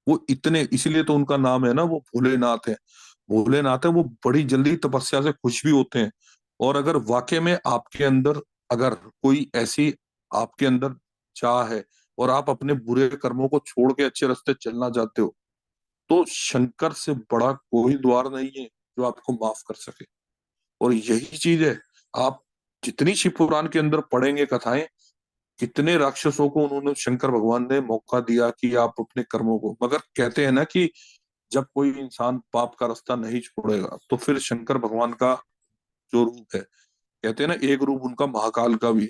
वो इतने, इसीलिए तो उनका नाम है ना, वो भोलेनाथ है। भोलेनाथ है, वो बड़ी जल्दी तपस्या से खुश भी होते हैं। और अगर वाकई में आपके अंदर अगर कोई ऐसी आपके अंदर चाह है, और आप अपने बुरे कर्मों को छोड़ के अच्छे रास्ते चलना चाहते हो, तो शंकर से बड़ा कोई द्वार नहीं है जो आपको माफ कर सके। और यही चीज है, आप जितनी शिव पुराण के अंदर पढ़ेंगे कथाएं, कितने राक्षसों को उन्होंने, शंकर भगवान ने मौका दिया कि आप अपने कर्मों को, मगर कहते हैं ना कि जब कोई इंसान पाप का रास्ता नहीं छोड़ेगा, तो फिर शंकर भगवान का जो रूप है, कहते हैं ना एक रूप उनका महाकाल का भी।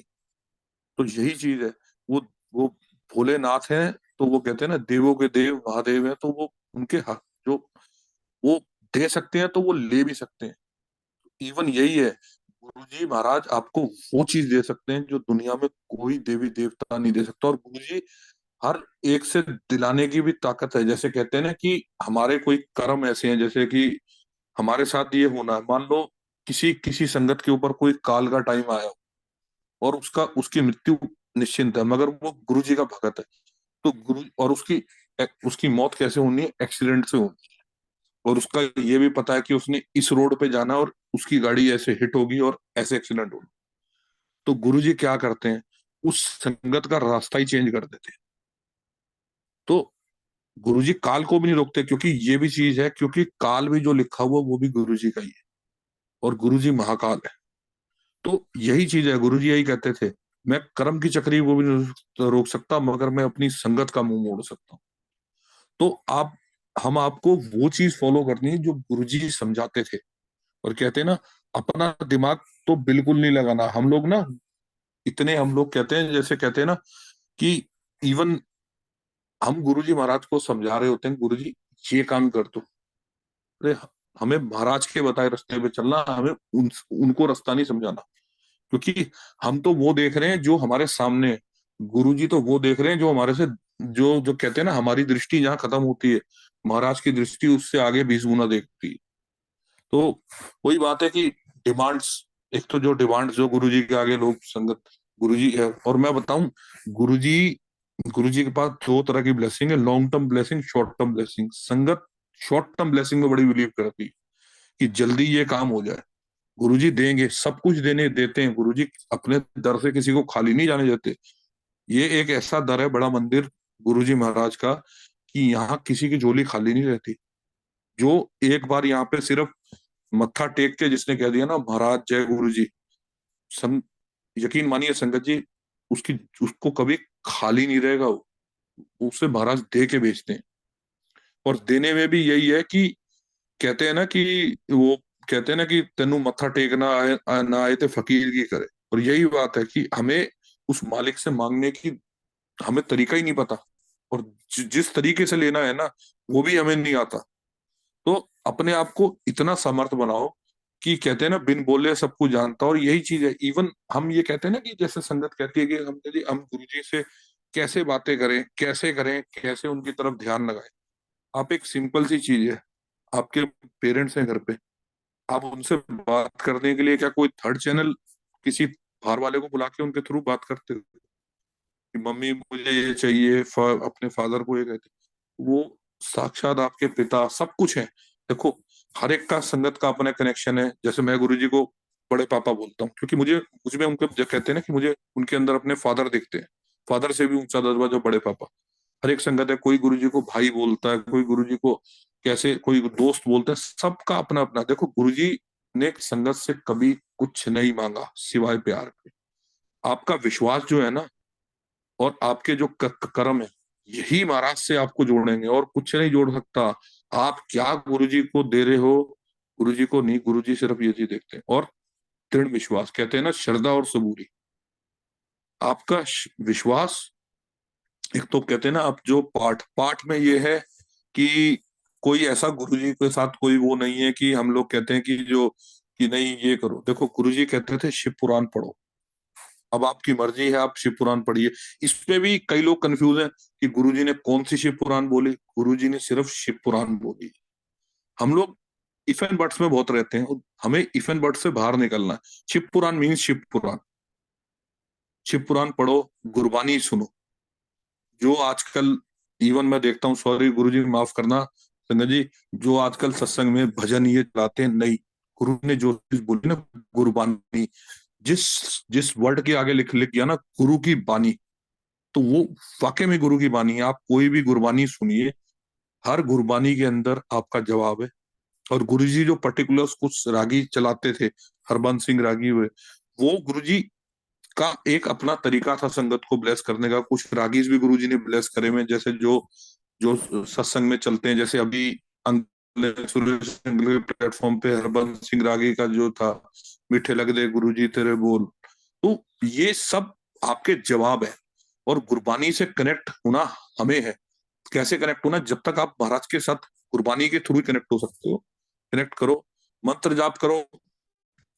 तो यही चीज है, वो भोलेनाथ है, तो वो कहते हैं ना देवों के देव महादेव है, तो वो उनके हक जो वो दे सकते हैं तो वो ले भी सकते हैं। इवन यही है, गुरुजी महाराज आपको वो चीज दे सकते हैं जो दुनिया में कोई देवी देवता नहीं दे सकता। और गुरुजी हर एक से दिलाने की भी ताकत है। जैसे कहते हैं ना कि हमारे कोई कर्म ऐसे हैं, जैसे कि हमारे साथ ये होना है, मान लो किसी किसी संगत के ऊपर कोई काल का टाइम आया और उसकी मृत्यु निश्चिंत है, मगर वो गुरु जी का भगत है, तो गुरु, और उसकी उसकी मौत कैसे होनी है? एक्सीडेंट से होनी है। और उसका ये भी पता है कि उसने इस रोड पे जाना और उसकी गाड़ी ऐसे हिट होगी और ऐसे एक्सीडेंट होगा। तो गुरु जी क्या करते हैं? उस संगत का रास्ता ही चेंज कर देते हैं। तो गुरुजी काल को भी नहीं रोकते, क्योंकि ये भी चीज है, क्योंकि काल भी जो लिखा हुआ वो भी गुरुजी का ही है, और गुरुजी महाकाल है। तो यही चीज है, गुरुजी यही कहते थे, मैं कर्म की चक्री वो भी नहीं रोक सकता, मगर मैं अपनी संगत का मुंह मोड़ सकता हूँ। तो हम आपको वो चीज फॉलो करनी है जो गुरुजी समझाते थे। और कहते हैं ना, अपना दिमाग तो बिल्कुल नहीं लगाना। हम लोग ना, इतने हम लोग कहते हैं, जैसे कहते हैं ना कि इवन हम गुरुजी महाराज को समझा रहे होते हैं, गुरुजी ये काम कर दो, अरे हमें महाराज के बताए रास्ते पे चलना, हमें उनको रास्ता नहीं समझाना। क्योंकि हम तो वो देख रहे हैं जो हमारे सामने है, गुरुजी तो वो देख रहे हैं जो हमारे से, जो जो कहते हैं ना, हमारी दृष्टि जहाँ खत्म होती है, महाराज की दृष्टि उससे आगे 20 गुना देखती है। तो वही बात है कि डिमांड्स, एक तो जो डिमांड्स जो गुरुजी के आगे लोग संगत, गुरुजी है, और मैं बताऊं, गुरुजी गुरुजी के पास दो तरह की ब्लेसिंग है, long term blessing, short term blessing. संगत शॉर्ट टर्म ब्लेसिंग में बड़ी बिलीव करती है कि जल्दी ये काम हो जाए। गुरुजी देंगे, सब कुछ देने देते हैं, गुरुजी अपने दर से किसी को खाली नहीं जाने देते। ये एक ऐसा दर है, बड़ा मंदिर गुरुजी महाराज का, कि यहाँ किसी की झोली खाली नहीं रहती। जो एक बार यहाँ पे सिर्फ मत्था टेक के जिसने कह दिया ना महाराज जय गुरु जी, सं, यकीन मानिए संगत जी, उसकी उसको कभी खाली नहीं रहेगा वो। उसे महाराज दे के बेचते हैं। और देने में भी यही है कि कहते हैं ना कि वो कहते हैं ना कि तेनू मत्था टेकना आए ना आए ते फकीर की करे। और यही बात है कि हमें उस मालिक से मांगने की हमें तरीका ही नहीं पता, और जिस तरीके से लेना है ना वो भी हमें नहीं आता। तो अपने आप को इतना समर्थ बनाओ कि कहते हैं ना बिन बोले सब कुछ जानता, और यही चीज है। इवन हम ये कहते हैं ना कि जैसे संगत कहती है कि हम गुरु जी से कैसे बातें करें, कैसे करें, कैसे उनकी तरफ ध्यान लगाएं। आप एक सिंपल सी चीज है, आपके पेरेंट्स हैं घर पे, आप उनसे बात करने के लिए क्या कोई थर्ड चैनल किसी बाहर वाले को बुला के उनके थ्रू बात करते हो कि मम्मी मुझे ये चाहिए, अपने फादर को ये कहते, वो साक्षात आपके पिता सब कुछ है। देखो, हर एक का संगत का अपना कनेक्शन है। जैसे मैं गुरुजी को बड़े पापा बोलता हूँ क्योंकि मुझे मुझमें उनके जो कहते हैं ना कि मुझे उनके अंदर अपने फादर दिखते हैं। फादर से भी ऊंचा दर्जा जो बड़े पापा। हर एक संगत है, कोई गुरुजी को भाई बोलता है, कोई गुरुजी को कैसे, कोई दोस्त बोलता है, सबका अपना अपना। देखो, गुरुजी ने संगत से कभी कुछ नहीं मांगा सिवाय प्यार के। आपका विश्वास जो है ना, और आपके जो कर्म है, यही महाराज से आपको जोड़ेंगे, और कुछ नहीं जोड़ सकता। आप क्या गुरुजी को दे रहे हो, गुरुजी को नहीं, गुरुजी सिर्फ ये चीज देखते हैं। और दृढ़ विश्वास, कहते हैं ना श्रद्धा और सबूरी। आपका विश्वास, एक तो कहते हैं ना, आप जो पाठ पाठ में ये है कि कोई ऐसा गुरुजी के साथ कोई वो नहीं है कि हम लोग कहते हैं कि जो कि नहीं ये करो। देखो, गुरुजी कहते थे शिव पुराण पढ़ो। अब आपकी मर्जी है, आप शिव पुराण पढ़िए। इस पे भी कई लोग कंफ्यूज हैं कि गुरुजी ने कौन सी शिव पुराण बोली। गुरुजी ने सिर्फ शिव पुराण बोली। हम लोग इफ एंड बट्स में बहुत रहते हैं, और हमें इफ एंड बट्स से बाहर निकलना है। शिव पुराण मीन्स शिव पुराण। शिव पुराण पढ़ो, गुरबानी सुनो। जो आजकल, इवन मैं देखता हूँ, सॉरी गुरुजी माफ करना संगत जी, जो आजकल सत्संग में भजन ये चलाते हैं, नहीं। गुरु ने जो चीज बोली ना, गुरबानी, जिस जिस वर्ड के आगे लिख लिख दिया ना गुरु की बानी, तो वो वाकई में गुरु की बानी है। आप कोई भी गुरबानी सुनिए, हर गुरबानी के अंदर आपका जवाब है। और गुरुजी जो पर्टिकुलर कुछ रागी चलाते थे, हरबंस सिंह रागी हुए, वो गुरुजी का एक अपना तरीका था संगत को ब्लेस करने का। कुछ रागीज भी गुरुजी ने ब्लेस करे हुए हैं, जैसे जो जो सत्संग में चलते हैं। जैसे अभी सुरेश अंकल के प्लेटफॉर्म पे हरबंस सिंह रागी का जो था, मीठे लग दे गुरुजी तेरे बोल। तो ये सब आपके जवाब है। और गुरबानी से कनेक्ट होना हमें है। कैसे कनेक्ट होना, जब तक आप महाराज के साथ गुरबानी के थ्रू ही कनेक्ट हो सकते हो। कनेक्ट करो, मंत्र जाप करो,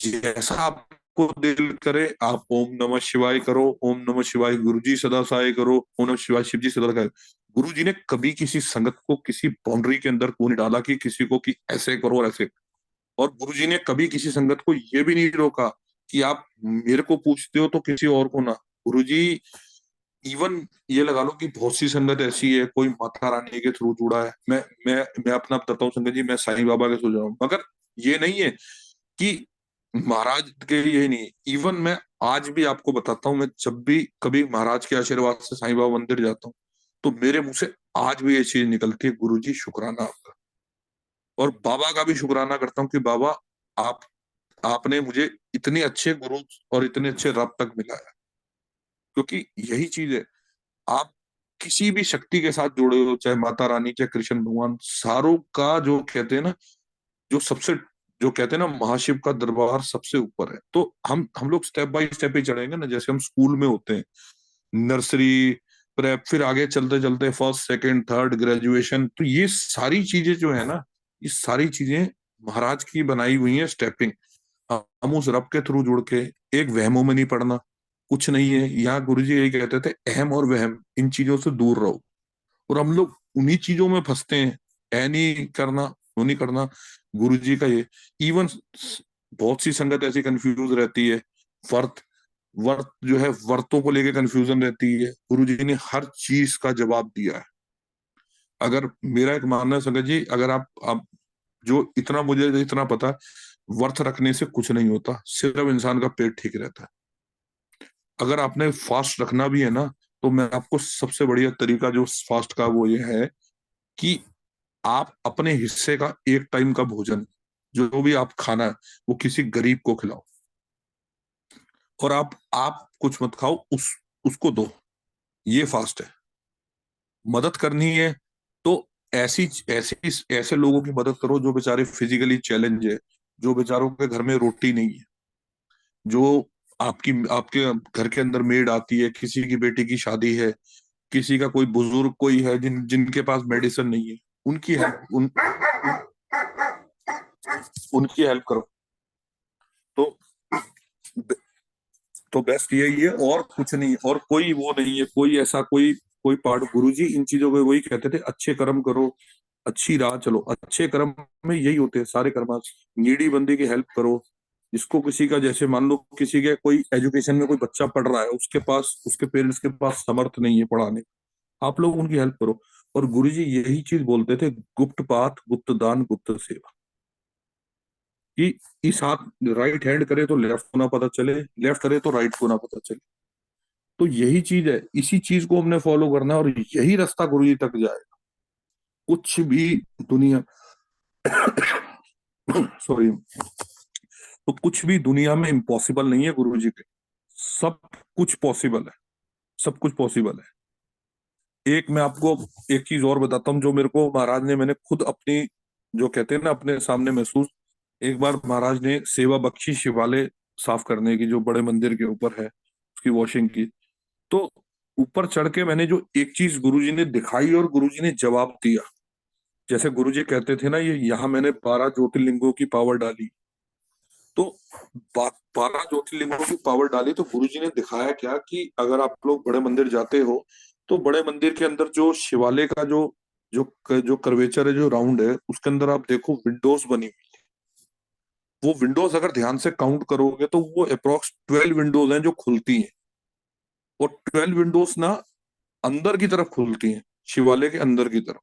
जैसा आपको दिल करे। आप ओम नमः शिवाय करो, ओम नमः शिवाय गुरुजी सदा सहाय करो, ओम नमः शिवाय शिवजी सदा सहाय। गुरु जी ने कभी किसी संगत को किसी बाउंड्री के अंदर को नहीं डाला कि किसी को कि ऐसे करो और ऐसे। और गुरु जी ने कभी किसी संगत को ये भी नहीं रोका कि आप मेरे को पूछते हो तो किसी और को ना। गुरु जी, इवन ये लगा लो कि बहुत सी संगत ऐसी है, कोई माता रानी के थ्रू जुड़ा है। मैं अपना बताता हूँ संगत जी, मैं साईं बाबा के थ्रू जुड़ा हूँ। मगर ये नहीं है कि महाराज के ये नहीं। इवन मैं आज भी आपको बताता हूँ, मैं जब भी कभी महाराज के आशीर्वाद से साईं बाबा मंदिर जाता हूँ, तो मेरे मुंह से आज भी ये चीज निकलती है, गुरु जी शुक्राना आपका। और बाबा का भी शुक्राना करता हूँ कि बाबा, आप आपने मुझे इतने अच्छे गुरु और इतने अच्छे रब तक मिलाया। क्योंकि यही चीज है, आप किसी भी शक्ति के साथ जुड़े हो, चाहे माता रानी, चाहे कृष्ण भगवान, सारों का जो कहते हैं ना, जो सबसे, जो कहते हैं ना महाशिव का दरबार सबसे ऊपर है। तो हम लोग स्टेप बाय स्टेप ही चढ़ेंगे ना। जैसे हम स्कूल में होते हैं, नर्सरी, प्रेप, फिर आगे चलते चलते फर्स्ट सेकंड थर्ड ग्रेजुएशन, तो ये सारी चीजें जो है ना, ये सारी चीजें महाराज की बनाई हुई है स्टेपिंग। हम उस रब के थ्रू जुड़ के, एक वहमों में नहीं पड़ना। कुछ नहीं है यहाँ, गुरु जी यही कहते थे, अहम और वहम इन चीजों से दूर रहो। और हम लोग उन्हीं चीजों में फंसते हैं, ऐ नहीं करना, वो नहीं करना। गुरु जी का ये, इवन बहुत सी संगत ऐसी कंफ्यूज रहती है। वर्त वर्त जो है, वर्तों को लेके कंफ्यूजन रहती है। गुरु जी ने हर चीज का जवाब दिया है। अगर मेरा एक मानना है संगत जी, अगर आप जो इतना, मुझे इतना पता है, वर्थ रखने से कुछ नहीं होता, सिर्फ इंसान का पेट ठीक रहता है। अगर आपने फास्ट रखना भी है ना, तो मैं आपको सबसे बढ़िया तरीका जो फास्ट का वो ये है कि आप अपने हिस्से का एक टाइम का भोजन, जो भी आप खाना है, वो किसी गरीब को खिलाओ। और आप कुछ मत खाओ, उसको दो। ये फास्ट है। मदद करनी है तो ऐसी ऐसी ऐसे लोगों की मदद करो जो बेचारे फिजिकली चैलेंज है, जो बेचारों के घर में रोटी नहीं है, जो आपकी आपके घर के अंदर मेड आती है, किसी की बेटी की शादी है, किसी का कोई बुजुर्ग कोई है जिनके पास मेडिसिन नहीं है, उनकी हेल्प उनकी हेल्प करो। तो तो बेस्ट यही है, और कुछ नहीं, और कोई वो नहीं है, कोई ऐसा कोई कोई पार्ट। गुरुजी इन चीजों को वही कहते थे, अच्छे कर्म करो, अच्छी राह चलो। अच्छे कर्म में यही होते हैं सारे कर्म। नीडी बंदे की हेल्प करो, जिसको किसी का, जैसे मान लो किसी के कोई एजुकेशन में कोई बच्चा पढ़ रहा है, उसके पास उसके पेरेंट्स के पास समर्थ नहीं है पढ़ाने, आप लोग उनकी हेल्प करो। और गुरुजी यही चीज बोलते थे, गुप्त पाठ, गुप्त दान, गुप्त सेवा, कि इस हाथ राइट हैंड करे तो लेफ्ट को ना पता चले, लेफ्ट करे तो राइट को ना पता चले। तो यही चीज है, इसी चीज को हमने फॉलो करना है, और यही रास्ता गुरुजी तक जाएगा। कुछ भी दुनिया सॉरी, तो कुछ भी दुनिया में इम्पॉसिबल नहीं है गुरुजी के, सब कुछ पॉसिबल है, सब कुछ पॉसिबल है। एक मैं आपको एक चीज और बताता हूँ, जो मेरे को महाराज ने, मैंने खुद अपनी, जो कहते हैं ना, अपने सामने महसूस। एक बार महाराज ने सेवा बख्शी शिवालय साफ करने की, जो बड़े मंदिर के ऊपर है, उसकी वॉशिंग की। तो ऊपर चढ़ के मैंने जो एक चीज गुरुजी ने दिखाई और गुरुजी ने जवाब दिया, जैसे गुरुजी कहते थे ना, ये यहाँ मैंने 12 ज्योतिर्लिंगों की पावर डाली। तो 12 ज्योतिर्लिंगों की पावर डाली, तो गुरुजी ने दिखाया क्या, कि अगर आप लोग बड़े मंदिर जाते हो, तो बड़े मंदिर के अंदर जो शिवालय का जो जो कर्वेचर है, जो राउंड है, उसके अंदर आप देखो विंडोज बनी हुई। वो विंडोज अगर ध्यान से काउंट करोगे तो वो अप्रोक्स 12 विंडोज हैं जो खुलती हैं। और 12 विंडोज ना अंदर की तरफ खुलती हैं, शिवालय के अंदर की तरफ।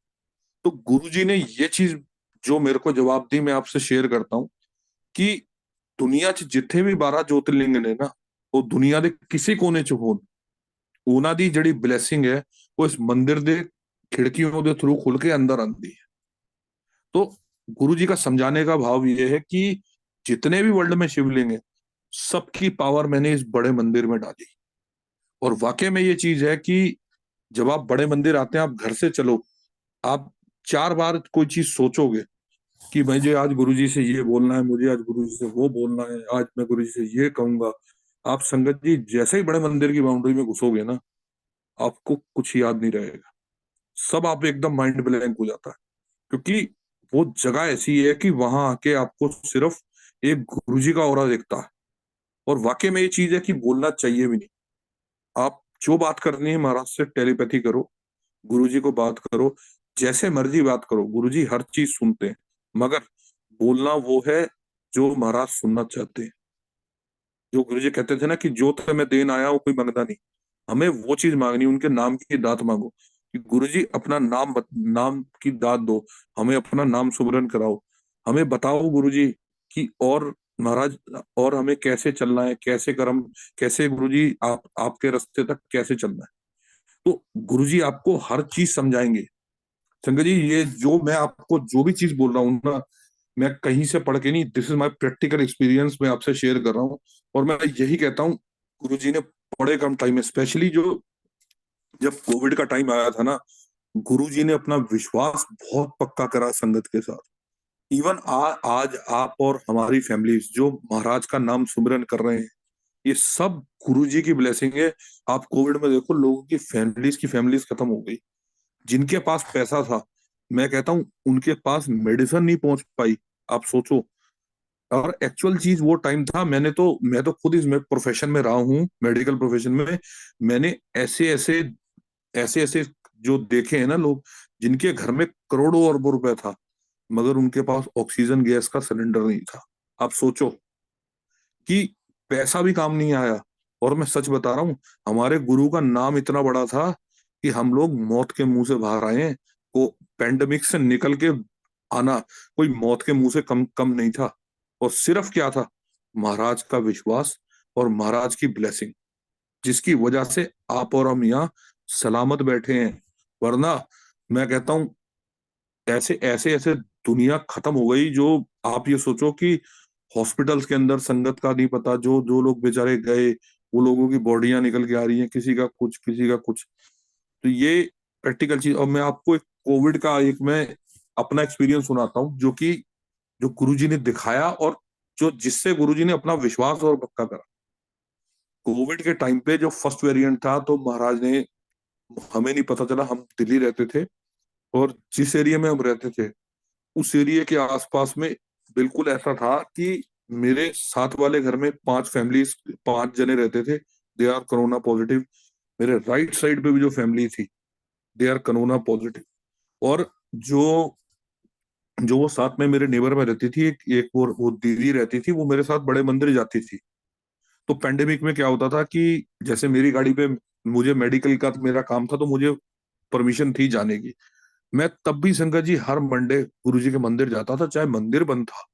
तो गुरुजी ने ये चीज जो मेरे को जवाब दी, मैं आपसे शेयर करता हूँ, कि दुनिया च जिथे भी 12 ज्योतिर्लिंग ने ना, वो दुनिया के किसी कोने च होन, ਉਹਨਾਂ ਦੀ ਜਿਹੜੀ ब्लैसिंग है वो इस मंदिर ਦੇ खिड़कियों के थ्रू खुल के अंदर आती है। तो गुरु जी का समझाने का भाव ये है कि जितने भी वर्ल्ड में शिवलिंग है, सबकी पावर मैंने इस बड़े मंदिर में डाली। और वाकई में ये चीज है कि जब आप बड़े मंदिर आते हैं, आप घर से चलो, आप 4 बार कोई चीज सोचोगे कि मुझे आज गुरुजी से ये बोलना है, मुझे आज गुरुजी से वो बोलना है, आज मैं गुरुजी से ये कहूंगा। आप संगत जी जैसे ही बड़े मंदिर की बाउंड्री में घुसोगे ना, आपको कुछ याद नहीं रहेगा, सब आप एकदम माइंड ब्लैंक हो जाता है। क्योंकि वो जगह ऐसी है कि वहां आके आपको सिर्फ एक गुरुजी का ऑरा दिखता है। और वाकई में ये चीज है कि बोलना चाहिए भी नहीं। आप जो बात करनी है महाराज से टेलीपैथी करो, गुरुजी को बात करो, जैसे मर्जी बात करो, गुरुजी हर चीज सुनते हैं। मगर बोलना वो है जो महाराज सुनना चाहते हैं। जो गुरुजी कहते थे ना, कि जो तो मैं देन आया हूं कोई मांगता नहीं, हमें वो चीज मांगनी, उनके नाम की दात मांगो, कि गुरुजी अपना नाम की दात दो, हमें अपना नाम सुमरन कराओ, हमें बताओ गुरुजी कि और महाराज, और हमें कैसे चलना है, कैसे कर्म, कैसे गुरुजी आपके रास्ते तक कैसे चलना है। तो गुरुजी आपको हर चीज समझाएंगे। संगत जी, ये जो मैं आपको जो भी चीज बोल रहा हूँ ना, मैं कहीं से पढ़ के नहीं, this is my practical experience, मैं आपसे शेयर कर रहा हूँ। और मैं यही कहता हूँ, गुरुजी ने बड़े कम टाइम में, स्पेशली जो जब कोविड का टाइम आया था ना, गुरुजी ने अपना विश्वास बहुत पक्का करा संगत के साथ। इवन आज आप और हमारी फैमिलीज जो महाराज का नाम सुमिरन कर रहे हैं, ये सब गुरुजी की ब्लेसिंग है। आप कोविड में देखो, लोगों की फैमिलीज खत्म हो गई। जिनके पास पैसा था, मैं कहता हूं उनके पास मेडिसिन नहीं पहुंच पाई। आप सोचो। और एक्चुअल चीज वो टाइम था, मैं तो खुद इस प्रोफेशन में रहा हूँ, मेडिकल प्रोफेशन में। मैंने ऐसे ऐसे जो देखे हैं ना लोग, जिनके घर में करोड़ों अरबों रुपए था, मगर उनके पास ऑक्सीजन गैस का सिलेंडर नहीं था। आप सोचो कि पैसा भी काम नहीं आया। और मैं सच बता रहा हूँ, हमारे गुरु का नाम इतना बड़ा था कि हम लोग मौत के मुंह से बाहर आए हैं। को पेंडेमिक से निकल के आना कोई मौत के मुंह से कम कम नहीं था। और सिर्फ क्या था, महाराज का विश्वास और महाराज की ब्लेसिंग, जिसकी वजह से आप और हम यहाँ सलामत बैठे हैं। वरना मैं कहता हूँ, ऐसे ऐसे ऐसे दुनिया खत्म हो गई। जो आप ये सोचो कि हॉस्पिटल्स के अंदर संगत का नहीं पता, जो जो लोग बेचारे गए, वो लोगों की बॉडियां निकल के आ रही हैं, किसी का कुछ, किसी का कुछ। तो ये प्रैक्टिकल चीज। और मैं आपको एक कोविड का एक मैं अपना एक्सपीरियंस सुनाता हूँ, जो गुरुजी ने दिखाया, और जो जिससे गुरुजी ने अपना विश्वास और पक्का करा। कोविड के टाइम पे जो फर्स्ट वेरिएंट था, तो महाराज ने, हमें नहीं पता चला, हम दिल्ली रहते थे और जिस एरिया में हम रहते थे उस एरिया के आसपास में बिल्कुल ऐसा था कि मेरे साथ वाले घर में 5 फैमिलीज, 5 जने रहते थे, दे आर कोरोना पॉजिटिव। मेरे राइट साइड पे भी जो फैमिली थी, दे आर कोरोना पॉजिटिव। और जो जो वो साथ में मेरे नेबर में रहती थी, एक वो दीदी रहती थी, वो मेरे साथ बड़े मंदिर जाती थी। तो पेंडेमिक में क्या होता था कि जैसे मेरी गाड़ी पे मुझे मेडिकल का मेरा काम था, तो मुझे परमिशन थी जाने की। मैं तब भी संगत जी हर मंडे गुरु जी के मंदिर जाता था, चाहे मंदिर बंद था।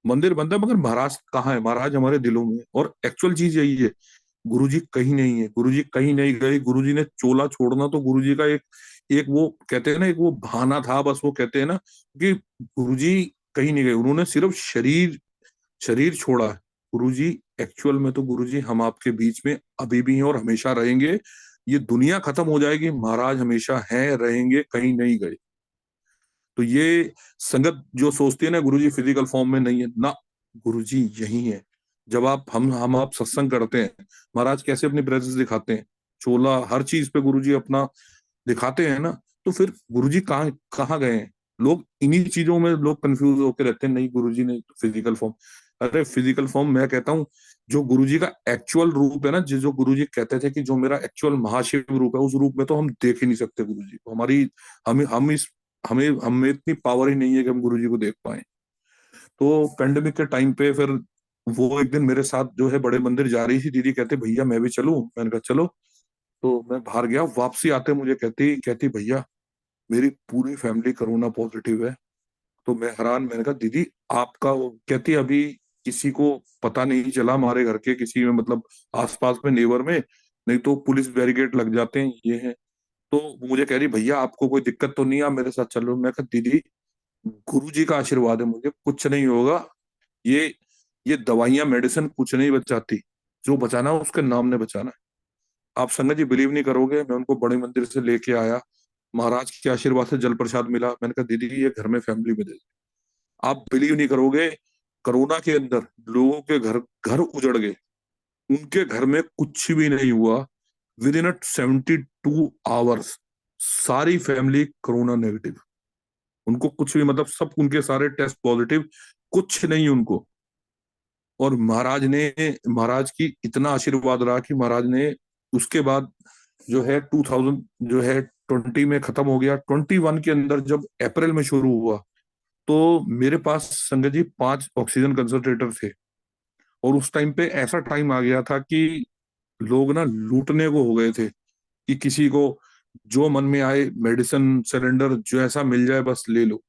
मंदिर बंद है, मगर महाराज कहाँ है? महाराज हमारे दिलों में है। और एक्चुअल चीज यही है, गुरुजी कहीं नहीं है, गुरुजी कहीं नहीं गए। गुरुजी ने चोला छोड़ना तो गुरुजी का एक एक वो कहते हैं ना, एक वो बहाना था, बस वो कहते हैं ना कि गुरुजी कहीं नहीं गए, उन्होंने सिर्फ शरीर शरीर छोड़ा है। गुरुजी एक्चुअल में तो गुरुजी हम आपके बीच में अभी भी हैं और हमेशा रहेंगे। ये दुनिया खत्म हो जाएगी, महाराज हमेशा हैं, रहेंगे, कहीं नहीं गए। तो ये संगत जो सोचती है ना गुरुजी फिजिकल फॉर्म में नहीं है ना, गुरुजी यही है। जब आप सत्संग करते हैं, महाराज कैसे अपनी प्रेजेंस दिखाते हैं, चोला हर चीज पे गुरुजी अपना दिखाते हैं ना। तो फिर गुरुजी कहाँ कहाँ गए हैं? लोग इन्हीं चीजों में लोग कंफ्यूज होकर रहते हैं, नहीं गुरुजी ने फिजिकल फॉर्म। अरे फिजिकल फॉर्म मैं कहता हूँ, जो गुरुजी का एक्चुअल रूप है ना, जो गुरुजी कहते थे कि जो मेरा एक्चुअल महाशिव रूप है, उस रूप में तो हम देख ही नहीं सकते गुरुजी को। हमारी हम इस हमें हमें इतनी पावर ही नहीं है कि हम गुरुजी को देख पाए। तो पेंडेमिक के टाइम पे फिर वो एक दिन मेरे साथ जो है बड़े मंदिर जा रही थी दीदी, कहते भैया मैं भी चलूं? मैंने कहा चलो। तो मैं बाहर गया, वापसी आते मुझे कहती कहती भैया मेरी पूरी फैमिली कोरोना पॉजिटिव है। तो मैं हैरान, मैंने कहा दीदी आपका कहती अभी किसी को पता नहीं चला, हमारे घर के किसी में मतलब आसपास में नेबर में, नहीं तो पुलिस बैरिकेड लग जाते हैं, ये है। तो वो मुझे कह रही भैया आपको कोई दिक्कत तो नहीं है, आप मेरे साथ चलो। मैं कहा दीदी गुरु जी का आशीर्वाद है, मुझे कुछ नहीं होगा। ये ये दवाइयां मेडिसिन कुछ नहीं बचाती, जो बचाना है उसके नाम ने बचाना है। आप संगत जी बिलीव नहीं करोगे, मैं उनको बड़े मंदिर से लेके आया, महाराज के आशीर्वाद से जल प्रसाद मिला। मैंने कहा दीदी ये घर में फैमिली में दे दो। आप बिलीव नहीं करोगे, कोरोना के अंदर लोगों के घर घर उजड़ गए, उनके घर में कुछ भी नहीं हुआ। विद इन 72 आवर्स सारी फैमिली कोरोना नेगेटिव। उनको कुछ भी मतलब सब उनके सारे टेस्ट पॉजिटिव, कुछ नहीं उनको। और महाराज की इतना आशीर्वाद रहा कि महाराज ने उसके बाद जो है 2000 जो है 20 में खत्म हो गया। 21 के अंदर जब अप्रैल में शुरू हुआ, तो मेरे पास संगत जी 5 ऑक्सीजन कंसंट्रेटर थे। और उस टाइम पे ऐसा टाइम आ गया था कि लोग ना लूटने को हो गए थे कि किसी को जो मन में आए मेडिसिन सिलेंडर जो ऐसा मिल जाए बस ले लो।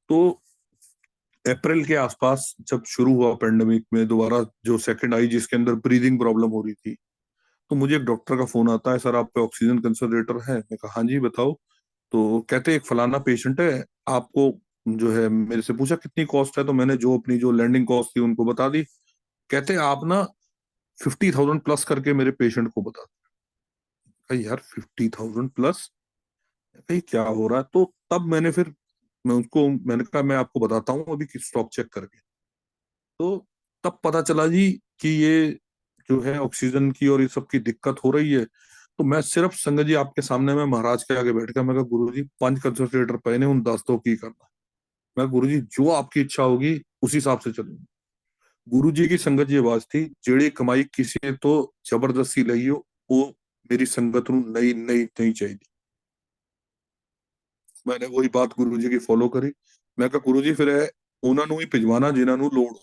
तो अप्रैल के आसपास जब शुरू हुआ पेंडेमिक में दोबारा जो सेकंड आई, जिसके अंदर ब्रीदिंग प्रॉब्लम हो रही थी, तो मुझे एक डॉक्टर का फोन आता है, सर आप पे ऑक्सीजन कंसंट्रेटर है? मैं कहा हाँ जी बताओ। तो कहते एक फलाना पेशेंट है, आपको जो है मेरे से पूछा कितनी कॉस्ट है, तो मैंने जो अपनी जो लैंडिंग कॉस्ट थी उनको बता दी। कहते आप ना 50,000 प्लस करके मेरे पेशेंट को बता दो। यार 50,000 प्लस, कहीं क्या हो रहा है? तो तब मैंने कहा मैं आपको बताता हूँ अभी स्टॉक चेक करके। तो तब पता चला जी कि ये जो है ऑक्सीजन की और ये सब की दिक्कत हो रही है। तो मैं सिर्फ संगत जी आपके सामने में महाराज के आगे बैठ गया, मैं कहा गुरु जी 5 कंसंट्रेटर पहने उन दस्तों की करना। मैं गुरु जी जो आपकी इच्छा होगी उसी हिसाब से चलूंगा। गुरु जी की संगत ये आवाज थी, जेड़ी कमाई किसी ने तो जबरदस्ती लई हो, वो मेरी संगत नू नहीं नहीं नहीं चाहिए। मैंने वही बात गुरु जी की फॉलो करी। मैं कहा गुरु जी फिर उन्होंने ही भिजवाना जिन्होंने लोड़ हो।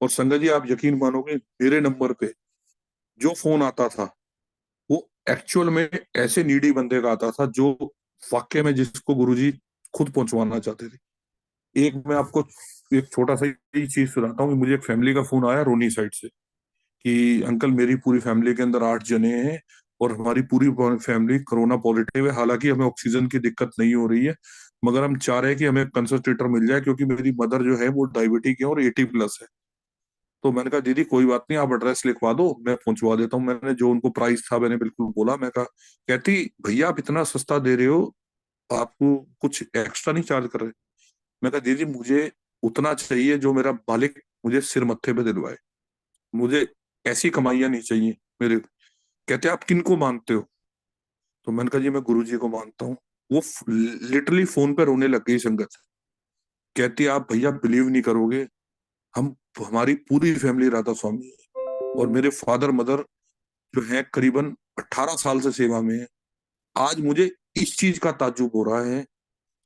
और संगत जी आप यकीन मानोगे, मेरे नंबर पे जो फोन आता था वो एक्चुअल में ऐसे नीडी बंदे का आता था जो वाकई में जिसको गुरुजी खुद पहुंचवाना चाहते थे। एक मैं आपको एक छोटा सा ही चीज सुनाता हूँ कि मुझे एक फैमिली का फोन आया रोनी साइड से कि अंकल मेरी पूरी फैमिली के अंदर 8 जने हैं और हमारी पूरी फैमिली कोरोना पॉजिटिव है। हालांकि हमें ऑक्सीजन की दिक्कत नहीं हो रही है, मगर हम चाह रहे हैं कि हमें कंसंट्रेटर मिल जाए, क्योंकि मेरी मदर जो है वो डायबिटिक है और 80+ है। तो मैंने कहा दीदी कोई बात नहीं, आप एड्रेस लिखवा दो मैं पहुंचवा देता हूँ। मैंने जो उनको प्राइस था मैंने बिल्कुल बोला। मैं कहा, कहती भैया आप इतना सस्ता दे रहे हो, आपको कुछ एक्स्ट्रा नहीं चार्ज कर रहे? मैं कहा दीदी मुझे उतना चाहिए जो मेरा मालिक मुझे सिर मत्थे पे दिलवाए। मुझे ऐसी कमाइयां नहीं चाहिए मेरे। कहते आप किन को मानते हो? तो मैंने कहा जी मैं गुरुजी को मानता हूँ। वो लिटरली फोन पे रोने लग गई संगत। कहती आप भैया बिलीव नहीं करोगे, हम हमारी पूरी फैमिली राधा स्वामी है, और मेरे फादर मदर जो है करीबन 18 साल से सेवा में है। आज मुझे इस चीज का ताज्जुब हो रहा है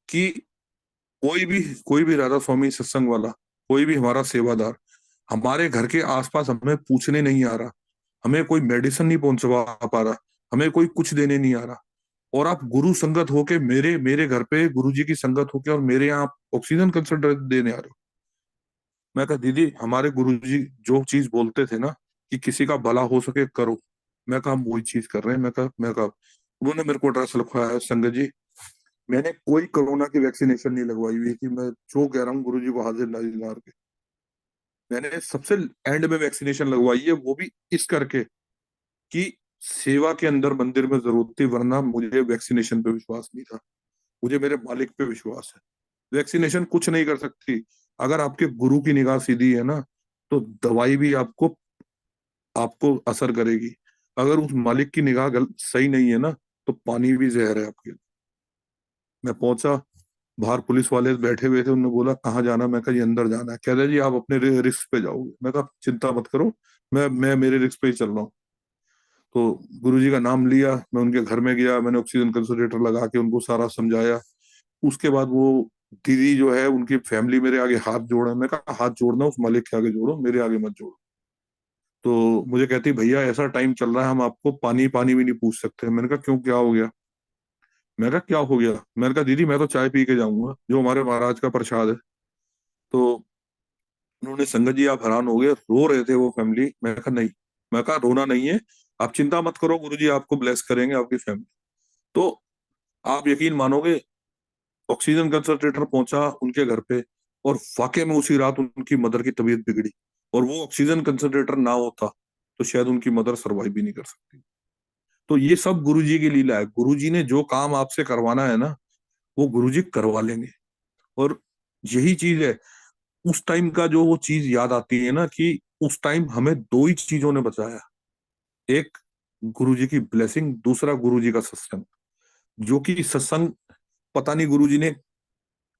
कि कोई भी राधा स्वामी सत्संग वाला, कोई भी हमारा सेवादार हमारे घर के आसपास हमें पूछने नहीं आ रहा, हमें कोई मेडिसिन नहीं पहुंचवा पा रहा, हमें कोई कुछ देने नहीं आ रहा, और आप गुरु संगत होके मेरे मेरे घर पे गुरु जी की संगत होके और मेरे यहाँ आप ऑक्सीजन कंसंट्रेट देने आ रहे हो। मैं कहा दीदी हमारे गुरु जी जो चीज बोलते थे ना कि किसी का भला हो सके करो, मैं कहा हम वही चीज कर रहे हैं। मैं कहा उन्होंने मेरे को एड्रेस लिखवाया है, संगत जी मैंने कोई कोरोना की वैक्सीनेशन नहीं लगवाई हुई थी, मैं जो कह रहा हूँ गुरु जी को हाजिर नाजिर मार के मैंने सबसे एंड में वैक्सीनेशन लगवाई है, वो भी इस करके कि सेवा के अंदर मंदिर में जरूरत थी, वरना मुझे वैक्सीनेशन पे विश्वास नहीं था। मुझे मेरे मालिक पे विश्वास है। वैक्सीनेशन कुछ नहीं कर सकती। अगर आपके गुरु की निगाह सीधी है ना, तो दवाई भी आपको आपको असर करेगी। अगर उस मालिक की निगाह सही नहीं है ना, तो पानी भी जहर है आपके। मैं पहुंचा, बाहर पुलिस वाले बैठे हुए थे, उन्होंने बोला कहाँ जाना, मैं कहा जी अंदर जाना है। कह रहे जी आप अपने रिस्क पे जाओगे। मैं कहा चिंता मत करो, मैं मेरे रिस्क पे ही चल रहा हूँ। तो गुरुजी का नाम लिया, मैं उनके घर में गया, मैंने ऑक्सीजन कंसंट्रेटर लगा के उनको सारा समझाया। उसके बाद वो दीदी जो है उनकी फैमिली मेरे आगे हाथ जोड़े। मैं कहा हाथ जोड़ना उस मालिक के आगे जोड़ो, मेरे आगे मत जोड़ो। तो मुझे कहती भैया ऐसा टाइम चल रहा है, हम आपको पानी पानी भी नहीं पूछ सकते। मैंने कहा क्यों, क्या हो गया? मैं कहा क्या हो गया? मैंने कहा दीदी मैं तो चाय पी के जाऊंगा, जो हमारे महाराज का प्रसाद है। तो उन्होंने, संगत जी आप हैरान हो गए, रो रहे थे वो फैमिली। मैं कहा नहीं, मैं कहा रोना नहीं है, आप चिंता मत करो, गुरुजी आपको ब्लेस करेंगे, आपकी फैमिली। तो आप यकीन मानोगे, ऑक्सीजन कंसंट्रेटर पहुंचा उनके घर पे, और वाकई में उसी रात उनकी मदर की तबीयत बिगड़ी, और वो ऑक्सीजन कंसंट्रेटर ना होता तो शायद उनकी मदर सरवाइव भी नहीं कर सकती। तो ये सब गुरुजी की लीला है। गुरुजी ने जो काम आपसे करवाना है ना, वो गुरुजी करवा लेंगे। और यही चीज है, उस टाइम का जो वो चीज याद आती है ना, कि उस टाइम हमें दो ही चीजों ने बचाया। एक गुरुजी की ब्लेसिंग, दूसरा गुरुजी का सत्संग। जो कि सत्संग पता नहीं गुरुजी ने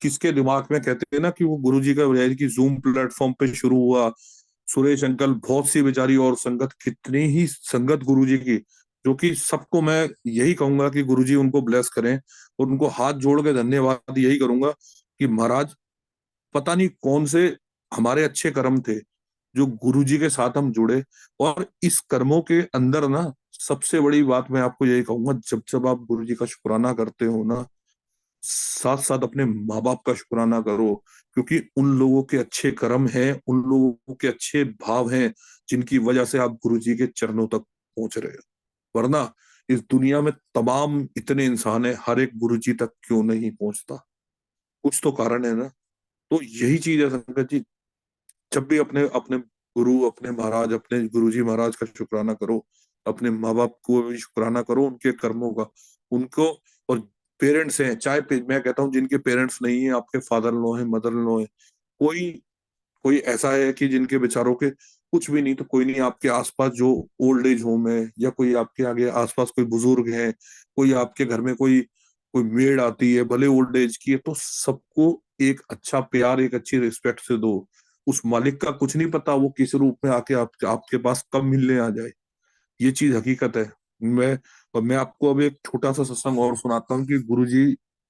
किसके दिमाग में, कहते हैं ना कि वो गुरुजी का कि जूम प्लेटफॉर्म पे शुरू हुआ, सुरेश अंकल, बहुत सी बेचारी और संगत, कितनी ही संगत गुरुजी की, जो कि सबको मैं यही कहूंगा कि गुरुजी उनको ब्लेस करें, और उनको हाथ जोड़ के धन्यवाद यही करूंगा कि महाराज पता नहीं कौन से हमारे अच्छे कर्म थे जो गुरुजी के साथ हम जुड़े। और इस कर्मों के अंदर ना सबसे बड़ी बात मैं आपको यही कहूंगा, जब जब आप गुरुजी का शुक्राना करते हो ना, साथ साथ अपने माँ बाप का शुक्राना करो, क्योंकि उन लोगों के अच्छे कर्म हैं, उन लोगों के अच्छे भाव हैं, जिनकी वजह से आप गुरुजी के चरणों तक पहुंच रहे हो। वरना इस दुनिया में तमाम इतने इंसान है, हर एक गुरुजी तक क्यों नहीं पहुंचता? कुछ तो कारण है ना। तो यही चीज है संगत जी, जब भी अपने अपने गुरु, अपने महाराज, अपने गुरुजी महाराज का शुक्राना करो, अपने माँ बाप को भी शुक्राना करो उनके कर्मों का, उनको। और पेरेंट्स हैं, चाहे मैं कहता हूँ जिनके पेरेंट्स नहीं है, आपके फादर लो है, मदर लो है, कोई कोई ऐसा है कि जिनके बेचारों के कुछ भी नहीं, तो कोई नहीं, आपके आसपास जो ओल्ड एज होम है, या कोई आपके आगे आसपास कोई बुजुर्ग है, कोई आपके घर में कोई कोई मेड आती है, भले ओल्ड एज की है, तो सबको एक अच्छा प्यार, एक अच्छी रिस्पेक्ट से दो। उस मालिक का कुछ नहीं पता वो किस रूप में आके आपके पास कब मिलने आ जाए। ये चीज हकीकत है। मैं और मैं आपको अब एक छोटा सा सत्संग और सुनाता हूँ कि गुरुजी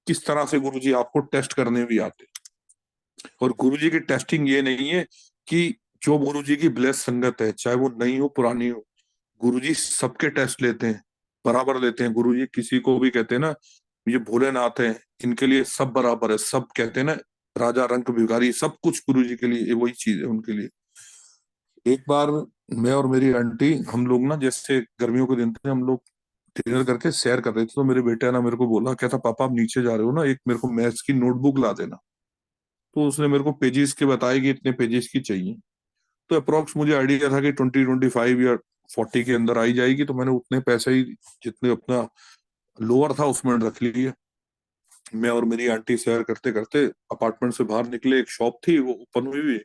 किस तरह से गुरुजी आपको टेस्ट करने भी आते हैं। और गुरुजी की टेस्टिंग ये नहीं है कि जो गुरुजी की ब्लेस संगत है, चाहे वो नई हो पुरानी हो, गुरुजी सबके टेस्ट लेते हैं, बराबर लेते हैं। गुरुजी किसी को भी कहते हैं ना, ये भोलेनाथ है, इनके लिए सब बराबर है, सब कहते हैं ना, राजा रंक भिखारी, सब कुछ गुरुजी के लिए वही चीज है उनके लिए। एक बार मैं और मेरी आंटी, हम लोग ना, जैसे गर्मियों के दिन थे, हम लोग डिनर करके सैर कर रहे थे, तो मेरे बेटे ना मेरे को बोला, कहता पापा आप नीचे जा रहे हो ना, एक मेरे को मैथ्स की नोटबुक ला देना। तो उसने मेरे को पेजेस के बताए कि इतने पेजेस की चाहिए। तो अप्रोक्स मुझे आइडिया था कि 20-25 या 40 के अंदर आई जाएगी, तो मैंने उतने पैसे ही जितने अपना लोअर था उसमें रख लिए। मैं और मेरी आंटी सैर करते करते अपार्टमेंट से बाहर निकले, एक शॉप थी वो ओपन हुई हुई,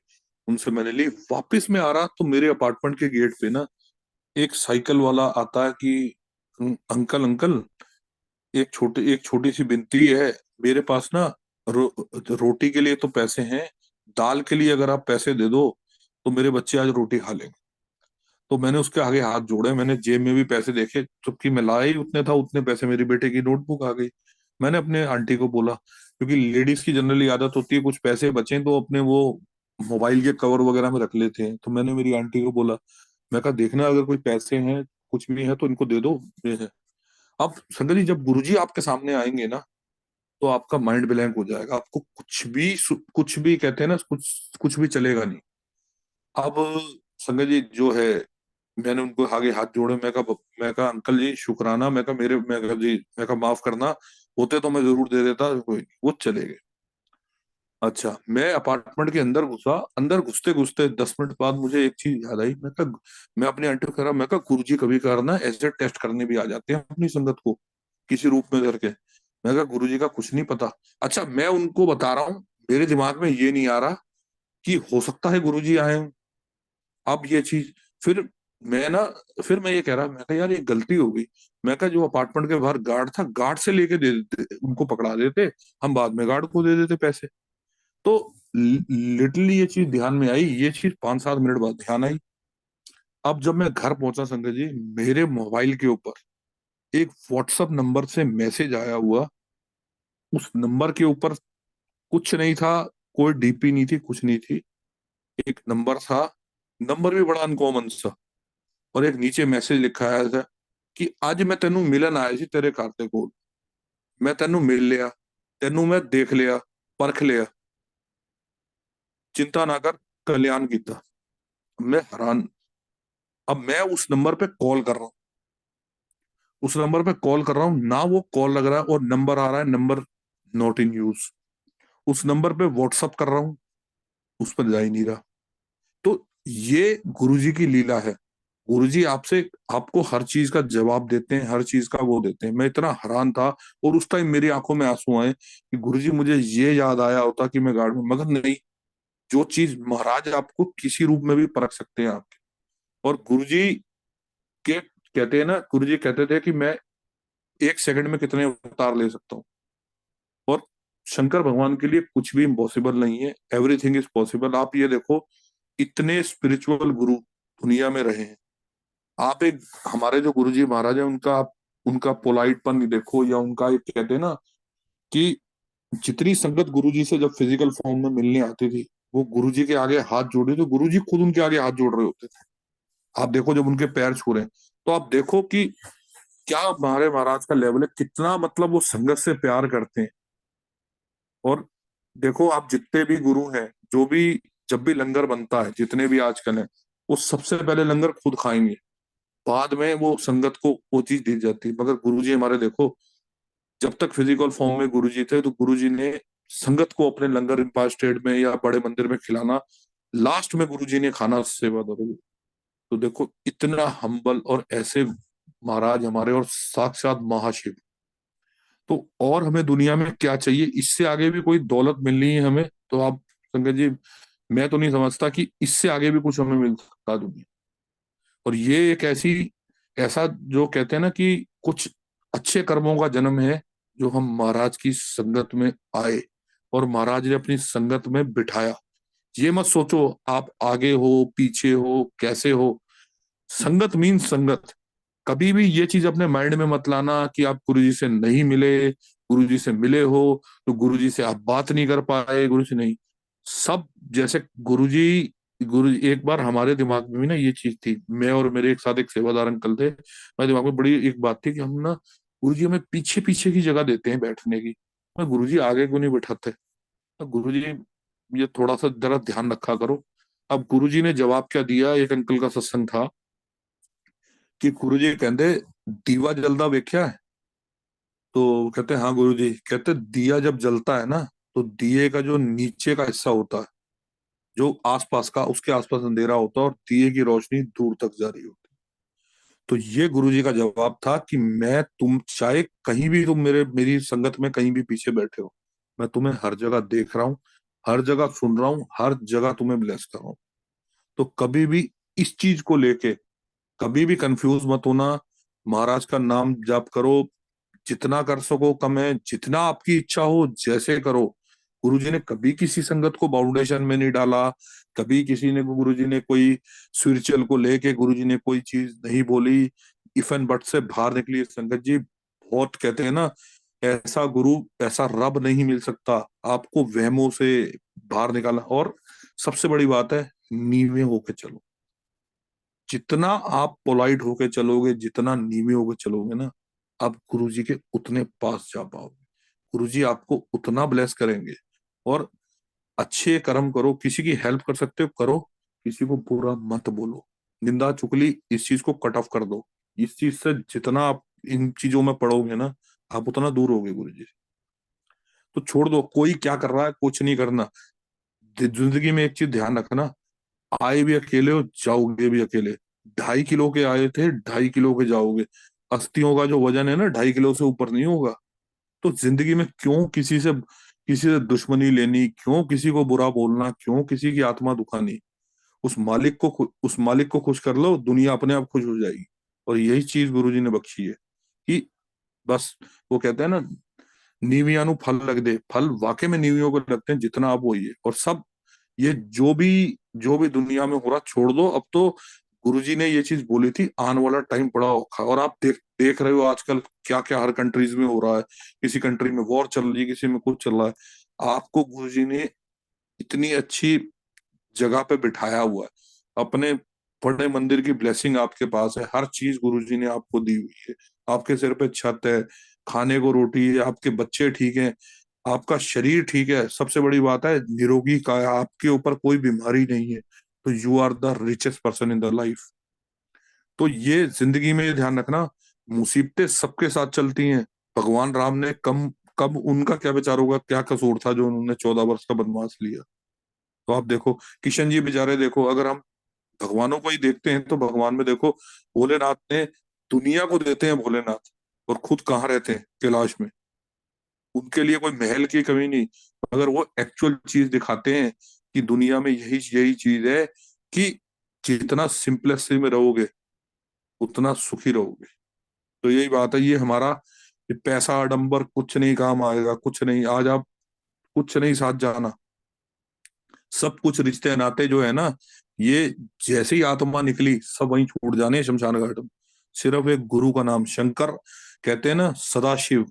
उनसे मैंने ली। वापस में आ रहा तो मेरे अपार्टमेंट के गेट पे ना एक साइकिल वाला आता है कि अंकल अंकल, एक छोटी सी विनती है, मेरे पास ना रोटी के लिए तो पैसे हैं, दाल के लिए अगर आप पैसे दे दो तो मेरे बच्चे आज रोटी खा लेंगे। तो मैंने उसके आगे हाथ जोड़े, मैंने जेब में भी पैसे देखे, जबकि मैं लाया ही उतने था, उतने पैसे मेरी बेटे की नोटबुक आ गई। मैंने अपने आंटी को बोला, क्योंकि लेडीज की जनरली आदत होती है कुछ पैसे बचे तो अपने वो मोबाइल के कवर वगैरह में रख लेते हैं। तो मैंने मेरी आंटी को बोला, मैं कहा देखना अगर कोई पैसे हैं कुछ भी है तो इनको दे दो, ये है। अब संगत जी जब गुरुजी आपके सामने आएंगे ना तो आपका माइंड ब्लैंक हो जाएगा, आपको कुछ भी कहते हैं ना, कुछ कुछ भी चलेगा नहीं। अब संगत जी जो है, मैंने उनको आगे हाथ जोड़े, मैं कहा अंकल जी शुक्राना, मैं कहा जी, मैं कहा माफ करना, होते तो मैं जरूर दे देता, कोई नहीं, वो चले गए। अच्छा, मैं अपार्टमेंट के अंदर घुसा, अंदर घुसते घुसते 10 मिनट बाद मुझे एक चीज याद आई। मैं अपनी आंटी को कह रहा, मैं कहा गुरुजी कभी कभार ना ऐसे टेस्ट करने भी आ जाते हैं अपनी संगत को, किसी रूप में करके। मैं कहा गुरुजी का कुछ नहीं पता। अच्छा, मैं उनको बता रहा हूँ, मेरे दिमाग में ये नहीं आ रहा कि हो सकता है गुरुजी आए हों। अब ये चीज, फिर मैं ना फिर मैं ये कह रहा, मैं कहा यार ये गलती हो गई। मैं कहा जो अपार्टमेंट के बाहर गार्ड था, गार्ड से लेके दे देते, उनको पकड़ा देते, हम बाद में गार्ड को दे देते पैसे। तो लिटरली ये चीज ध्यान में आई, ये चीज 5-7 मिनट बाद ध्यान आई। अब जब मैं घर पहुंचा संगत जी, मेरे मोबाइल के ऊपर एक व्हाट्सएप नंबर से मैसेज आया हुआ। उस नंबर के ऊपर कुछ नहीं था, कोई डीपी नहीं थी, कुछ नहीं थी, एक नंबर था, नंबर भी बड़ा अनकॉमन सा, और एक नीचे मैसेज लिखा आया था कि आज मैं तेनू मिलन आया सी तेरे घर के कोल, मैं तेनू मिल लिया, तेनू मैं देख लिया, परख लिया, चिंता ना कर, कल्याण कीता। मैं हैरान। अब मैं उस नंबर पे कॉल कर रहा हूँ, उस नंबर पे कॉल कर रहा हूँ ना, वो कॉल लग रहा है और नंबर आ रहा है, नंबर नॉट इन यूज। उस नंबर पे व्हाट्सअप कर रहा हूँ, उस पर जा ही नहीं रहा। तो ये गुरुजी की लीला है। गुरुजी आपसे, आपको हर चीज का जवाब देते हैं, हर चीज का वो देते हैं। मैं इतना हैरान था, और उस टाइम मेरी आंखों में आंसू आए कि गुरुजी मुझे ये याद आया होता कि मैं गार्ड में, मगर नहीं। जो चीज महाराज आपको किसी रूप में भी परख सकते हैं आपके। और गुरुजी के कहते हैं ना, गुरुजी कहते थे कि मैं 1 सेकंड में कितने अवतार ले सकता हूँ। और शंकर भगवान के लिए कुछ भी इम्पॉसिबल नहीं है, एवरीथिंग इज पॉसिबल। आप ये देखो, इतने स्पिरिचुअल गुरु दुनिया में रहे हैं। आप एक, हमारे जो गुरुजी महाराज है, उनका पोलाइटपन देखो, या उनका एक कहते हैं ना कि जितनी संगत गुरुजी से जब फिजिकल फॉर्म में मिलने आती थी, वो गुरुजी के आगे हाथ जोड़े तो गुरुजी खुद उनके आगे हाथ जोड़ रहे होते थे। आप देखो जब उनके पैर छू रहे हैं, तो आप देखो कि क्या हमारे महाराज का लेवल है, कितना मतलब वो संगत से प्यार करते हैं। और देखो आप जितने भी गुरु हैं, जो भी, जब भी लंगर बनता है, जितने भी आजकल हैं, वो सबसे पहले लंगर खुद खाएंगे, बाद में वो संगत को वो चीज दी जाती है। मगर गुरुजी हमारे देखो, जब तक फिजिकल फॉर्म में गुरुजी थे तो गुरुजी ने संगत को अपने लंगर इंपायर स्टेट में या बड़े मंदिर में खिलाना, लास्ट में गुरुजी ने खाना सेवा करोगे। तो देखो इतना हम्बल, और ऐसे महाराज हमारे, और साक्षात महाशिव। तो और हमें दुनिया में क्या चाहिए, इससे आगे भी कोई दौलत मिलनी है हमें तो आप संगत जी, मैं तो नहीं समझता कि इससे आगे भी कुछ हमें मिल सकता है दुनिया। और ये एक ऐसा जो कहते हैं ना कि कुछ अच्छे कर्मों का जन्म है, जो हम महाराज की संगत में आए और महाराज ने अपनी संगत में बिठाया। ये मत सोचो आप आगे हो पीछे हो कैसे हो, संगत मीन संगत। कभी भी ये चीज अपने माइंड में मत लाना कि आप गुरुजी से नहीं मिले, गुरुजी से मिले हो तो गुरुजी से आप बात नहीं कर पाए, गुरु से नहीं। सब जैसे गुरु एक बार हमारे दिमाग में भी ना ये चीज थी, मैं और मेरे एक साथ एक सेवादार अंकल थे, मेरे दिमाग में बड़ी एक बात थी कि हम ना, गुरुजी हमें पीछे पीछे की जगह देते हैं बैठने की, मैं गुरुजी आगे क्यों नहीं बैठाते। तो गुरुजी ये थोड़ा सा जरा ध्यान रखा करो। अब गुरुजी ने जवाब क्या दिया, एक अंकल का सत्संग था कि गुरुजी कहते दीवा जलदा वेख्या है। तो कहते हाँ गुरुजी, कहते दिया जब जलता है ना, तो दिए का जो नीचे का हिस्सा होता है, जो आसपास का, उसके आसपास अंधेरा होता है और दिए की रोशनी दूर तक जा रही होती है। तो ये गुरुजी का जवाब था कि मैं, तुम चाहे कहीं भी तुम मेरी संगत में कहीं भी पीछे बैठे हो, मैं तुम्हें हर जगह देख रहा हूँ, हर जगह सुन रहा हूँ, हर जगह तुम्हें ब्लेस कर रहा हूँ। तो कभी भी इस चीज को लेके कभी भी कंफ्यूज मत होना। महाराज का नाम जाप करो, जितना कर सको कम है, जितना आपकी इच्छा हो जैसे करो। गुरुजी ने कभी किसी संगत को बाउंडेशन में नहीं डाला, कभी किसी ने गुरुजी ने कोई स्पिरिचुअल को लेके गुरुजी ने कोई चीज नहीं बोली। इफ एंड बट से बाहर निकली संगत जी। बहुत कहते हैं ना, ऐसा गुरु ऐसा रब नहीं मिल सकता। आपको वहमों से बाहर निकालना, और सबसे बड़ी बात है नीवे होके चलो। जितना आप पोलाइट होके चलोगे, जितना नीवे होके चलोगे ना, आप गुरुजी के उतने पास जा पाओगे। गुरुजी आपको उतना ब्लेस करेंगे। और अच्छे कर्म करो, किसी की हेल्प कर सकते हो करो, किसी को बुरा मत बोलो। निंदा चुगली इस चीज को कट ऑफ कर दो। इस चीज से जितना आप इन चीजों में पढ़ोगे ना, आप उतना दूर होगे गुरुजी से। तो छोड़ दो, कोई क्या कर रहा है कुछ नहीं करना। जिंदगी में एक चीज ध्यान रखना, आए भी अकेले हो जाओगे भी अकेले। 2.5 किलो के आए थे, 2.5 किलो के जाओगे। अस्थियों का जो वजन है ना, 2.5 किलो से ऊपर नहीं होगा। तो जिंदगी में क्यों किसी से दुश्मनी लेनी, क्यों किसी को बुरा बोलना, क्यों किसी की आत्मा दुखानी। उस मालिक को खुश कर लो, दुनिया अपने आप खुश हो जाएगी। और यही चीज गुरुजी ने बख्शी है कि बस, वो कहते हैं ना, नीवियां नु फल लग दे। फल वाकई में नीवियों को लगते हैं, जितना आप होइए। और सब ये जो भी दुनिया में हो रहा छोड़ दो अब तो। गुरुजी ने ये चीज बोली थी, आने वाला टाइम बड़ा औखा है। और आप देख रहे हो आजकल क्या क्या हर कंट्रीज में हो रहा है। किसी कंट्री में वॉर चल रही है, किसी में कुछ चल रहा है। आपको गुरुजी ने इतनी अच्छी जगह पे बिठाया हुआ है। अपने बड़े मंदिर की ब्लेसिंग आपके पास है, हर चीज गुरुजी ने आपको दी हुई है। आपके सिर पे छत है, खाने को रोटी है, आपके बच्चे ठीक हैं, आपका शरीर ठीक है। सबसे बड़ी बात है निरोगी का है, आपके ऊपर कोई बीमारी नहीं है। तो you are the richest person in the life. तो ये जिंदगी में ये ध्यान रखना, मुसीबतें सबके साथ चलती हैं। भगवान राम ने कम कब उनका क्या विचार होगा, क्या कसूर था जो उन्होंने 14 वर्ष का वनवास लिया। तो आप देखो किशन जी बेचारे, देखो अगर हम भगवानों को ही देखते हैं तो भगवान में देखो, भोलेनाथ ने दुनिया को देते हैं भोलेनाथ, और खुद कहाँ रहते हैं, कैलाश में। उनके लिए कोई महल की कमी नहीं। अगर वो एक्चुअल चीज दिखाते हैं कि दुनिया में यही यही चीज है कि जितना सिंपलेसिटी में रहोगे उतना सुखी रहोगे। तो यही बात है, ये हमारा ये पैसा आडंबर कुछ नहीं काम आएगा, कुछ नहीं। आज आप कुछ नहीं साथ जाना, सब कुछ रिश्ते नाते जो है ना, ये जैसे ही आत्मा निकली सब वहीं छूट जाने हैं शमशान घाट में। सिर्फ एक गुरु का नाम शंकर, कहते हैं ना सदाशिव।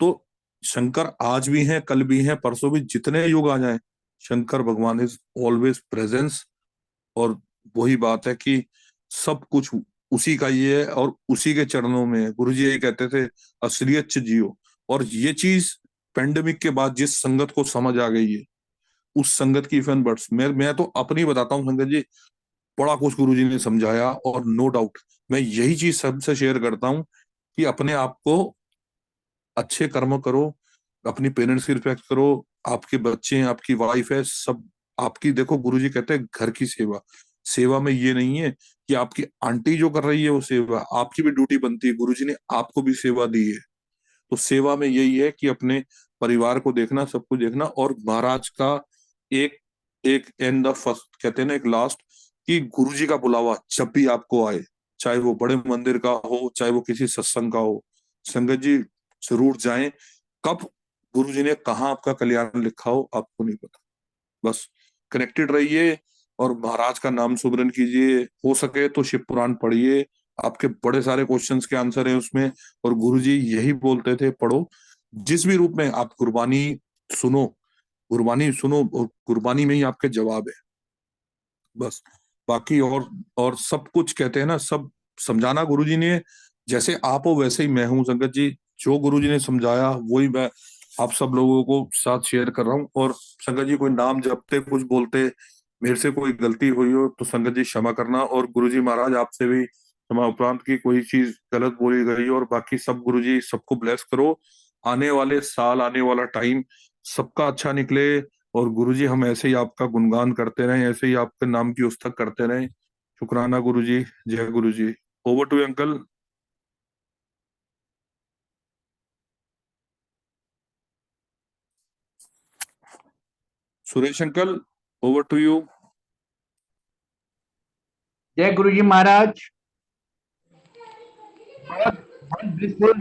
तो शंकर आज भी हैं, कल भी हैं, परसों भी, जितने युग आ जाएं शंकर भगवान इज ऑलवेज प्रेजेंस। और वही बात है कि सब कुछ उसी का ही है और उसी के चरणों में है। गुरु जी यही कहते थे, असलियत च जियो। और ये चीज पेंडेमिक के बाद जिस संगत को समझ आ गई है, उस संगत की फैन बर्ड्स। मैं तो अपनी बताता हूँ संगत जी, बड़ा कुछ गुरु जी ने समझाया। और नो डाउट मैं यही चीज सबसे शेयर करता हूँ कि अपने आप को अच्छे कर्म करो, अपनी पेरेंट्स की रिस्पेक्ट करो। आपके बच्चे हैं, आपकी वाइफ है, सब आपकी। देखो गुरुजी कहते हैं घर की सेवा। सेवा में ये नहीं है कि आपकी आंटी जो कर रही है वो सेवा, आपकी भी ड्यूटी बनती है। गुरुजी ने आपको भी सेवा दी है। तो सेवा में यही है कि अपने परिवार को देखना, सब कुछ देखना। और महाराज का एक एक एंड द फर्स्ट कहते हैं ना, एक लास्ट, कि गुरुजी का बुलावा जब भी आपको आए, चाहे वो बड़े मंदिर का हो, चाहे वो किसी सत्संग का हो, संगत जी जरूर जाएं। कब गुरुजी ने कहा आपका कल्याण लिखा हो आपको नहीं पता। बस कनेक्टेड रहिए और महाराज का नाम सुमरन कीजिए। हो सके तो शिव पुराण पढ़िए, आपके बड़े सारे क्वेश्चंस के आंसर है उसमें। और गुरुजी यही बोलते थे, पढ़ो जिस भी रूप में आप गुरबानी सुनो, गुरबानी सुनो, और गुरबानी में ही आपके जवाब है। बस बाकी और सब कुछ कहते हैं ना, सब समझाना गुरुजी ने। जैसे आप हो वैसे ही मैं हूँ संगत जी। जो गुरुजी ने समझाया वही मैं आप सब लोगों को साथ शेयर कर रहा हूँ। और संगत जी कोई नाम जपते कुछ बोलते मेरे से कोई गलती हुई हो तो संगत जी क्षमा करना। और गुरुजी महाराज आपसे भी क्षमा उपरांत की कोई चीज गलत बोली गई हो। और बाकी सब गुरुजी सबको ब्लेस करो, आने वाले साल, आने वाला टाइम सबका अच्छा निकले। और गुरुजी हम ऐसे ही आपका गुणगान करते रहें, ऐसे ही आपके नाम की उस्तक करते रहें। शुक्राना गुरुजी, जय Guruji. Over to uncle. Suresh uncle, over to you. जय गुरु जी महाराज। बहुत बहुत ब्लिसफुल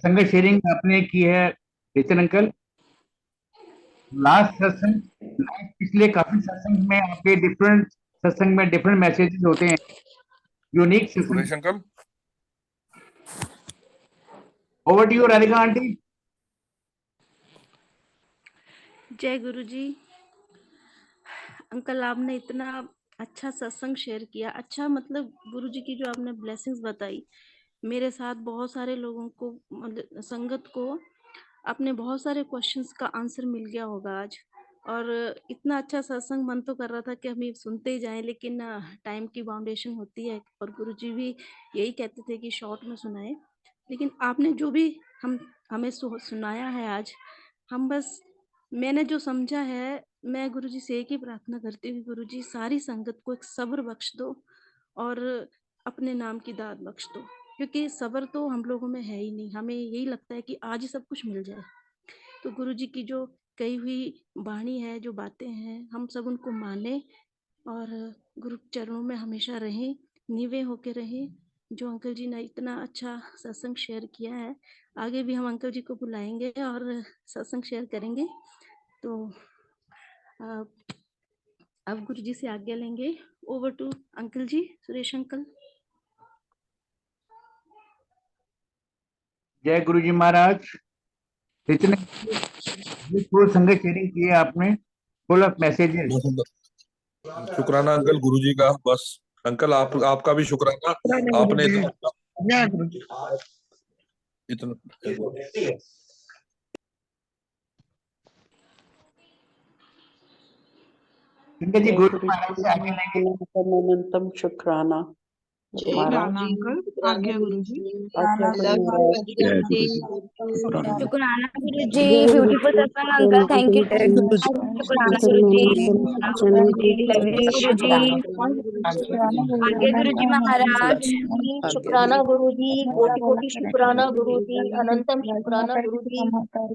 संगत शेयरिंग आपने की है नितिन अंकल। लास्ट सत्संग, पिछले काफी सत्संग में आपके डिफरेंट सत्संग में डिफरेंट मैसेजेस होते हैं, unique satsang. Suresh uncle, over to you Radhika aunty. जय गुरु जी। अंकल आपने इतना अच्छा सत्संग शेयर किया, अच्छा मतलब गुरु जी की जो आपने ब्लेसिंग्स बताई, मेरे साथ बहुत सारे लोगों को मतलब संगत को अपने बहुत सारे क्वेश्चंस का आंसर मिल गया होगा आज। और इतना अच्छा सत्संग मन तो कर रहा था कि हम ये सुनते ही जाएं, लेकिन टाइम की बाउंडेशन होती है और गुरु जी भी यही कहते थे कि शॉर्ट में सुनाए। लेकिन आपने जो भी हमें सुनाया है आज, हम बस मैंने जो समझा है, मैं गुरु जी से एक ही प्रार्थना करती हूँ कि गुरु जी सारी संगत को एक सब्र बख्श दो और अपने नाम की दात बख्श दो, क्योंकि सब्र तो हम लोगों में है ही नहीं। हमें यही लगता है कि आज ही सब कुछ मिल जाए। तो गुरु जी की जो कही हुई वाणी है, जो बातें हैं, हम सब उनको माने और गुरु चरणों में हमेशा रहें, नीवे होके रहें। जो अंकल जी ने इतना अच्छा सत्संग शेयर किया है, आगे भी हम अंकल जी को बुलाएंगे और सत्संग शेयर करेंगे। तो अब गुरु जी से आज्ञा लेंगे। Over to uncle ji, Suresh uncle. जय गुरु जी महाराज। इतने ब्लिसफुल संगत शेयरिंग की है आपने, फुल ऑफ मैसेजेस। बहुत सुंदर। शुक्राना अंकल गुरु जी का। बस अंकल आपका भी शुक्राना, आपने इतना संगत जी जय गुरु गुरु महाराज से आगे लेंगे। अनंतम शुक्राना। शुक्राना अंकल, आज्ञा गुरु जी। आज्ञा गुरु महाराज। जय गुरु जी। शुक्राना गुरु जी, ब्यूटीफुल सत्संग uncle, thank you so much. शुक्राना गुरु जी, लव यू गुरु जी। आज्ञा गुरु जी महाराज। शुक्राना गुरु जी, कोटि कोटि शुक्राना गुरु जी, अनंतम शुक्राना गुरु जी।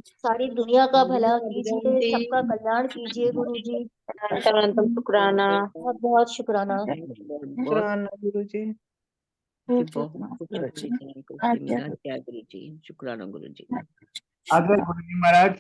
सारी दुनिया का भला कीजिए, सबका कल्याण कीजिए गुरु जी। अनंतम शुक्राना, बहुत बहुत शुक्राना। शुक्राना गुरु जी। शुक्राना गुरु जी। आगे गुरु जी महाराज।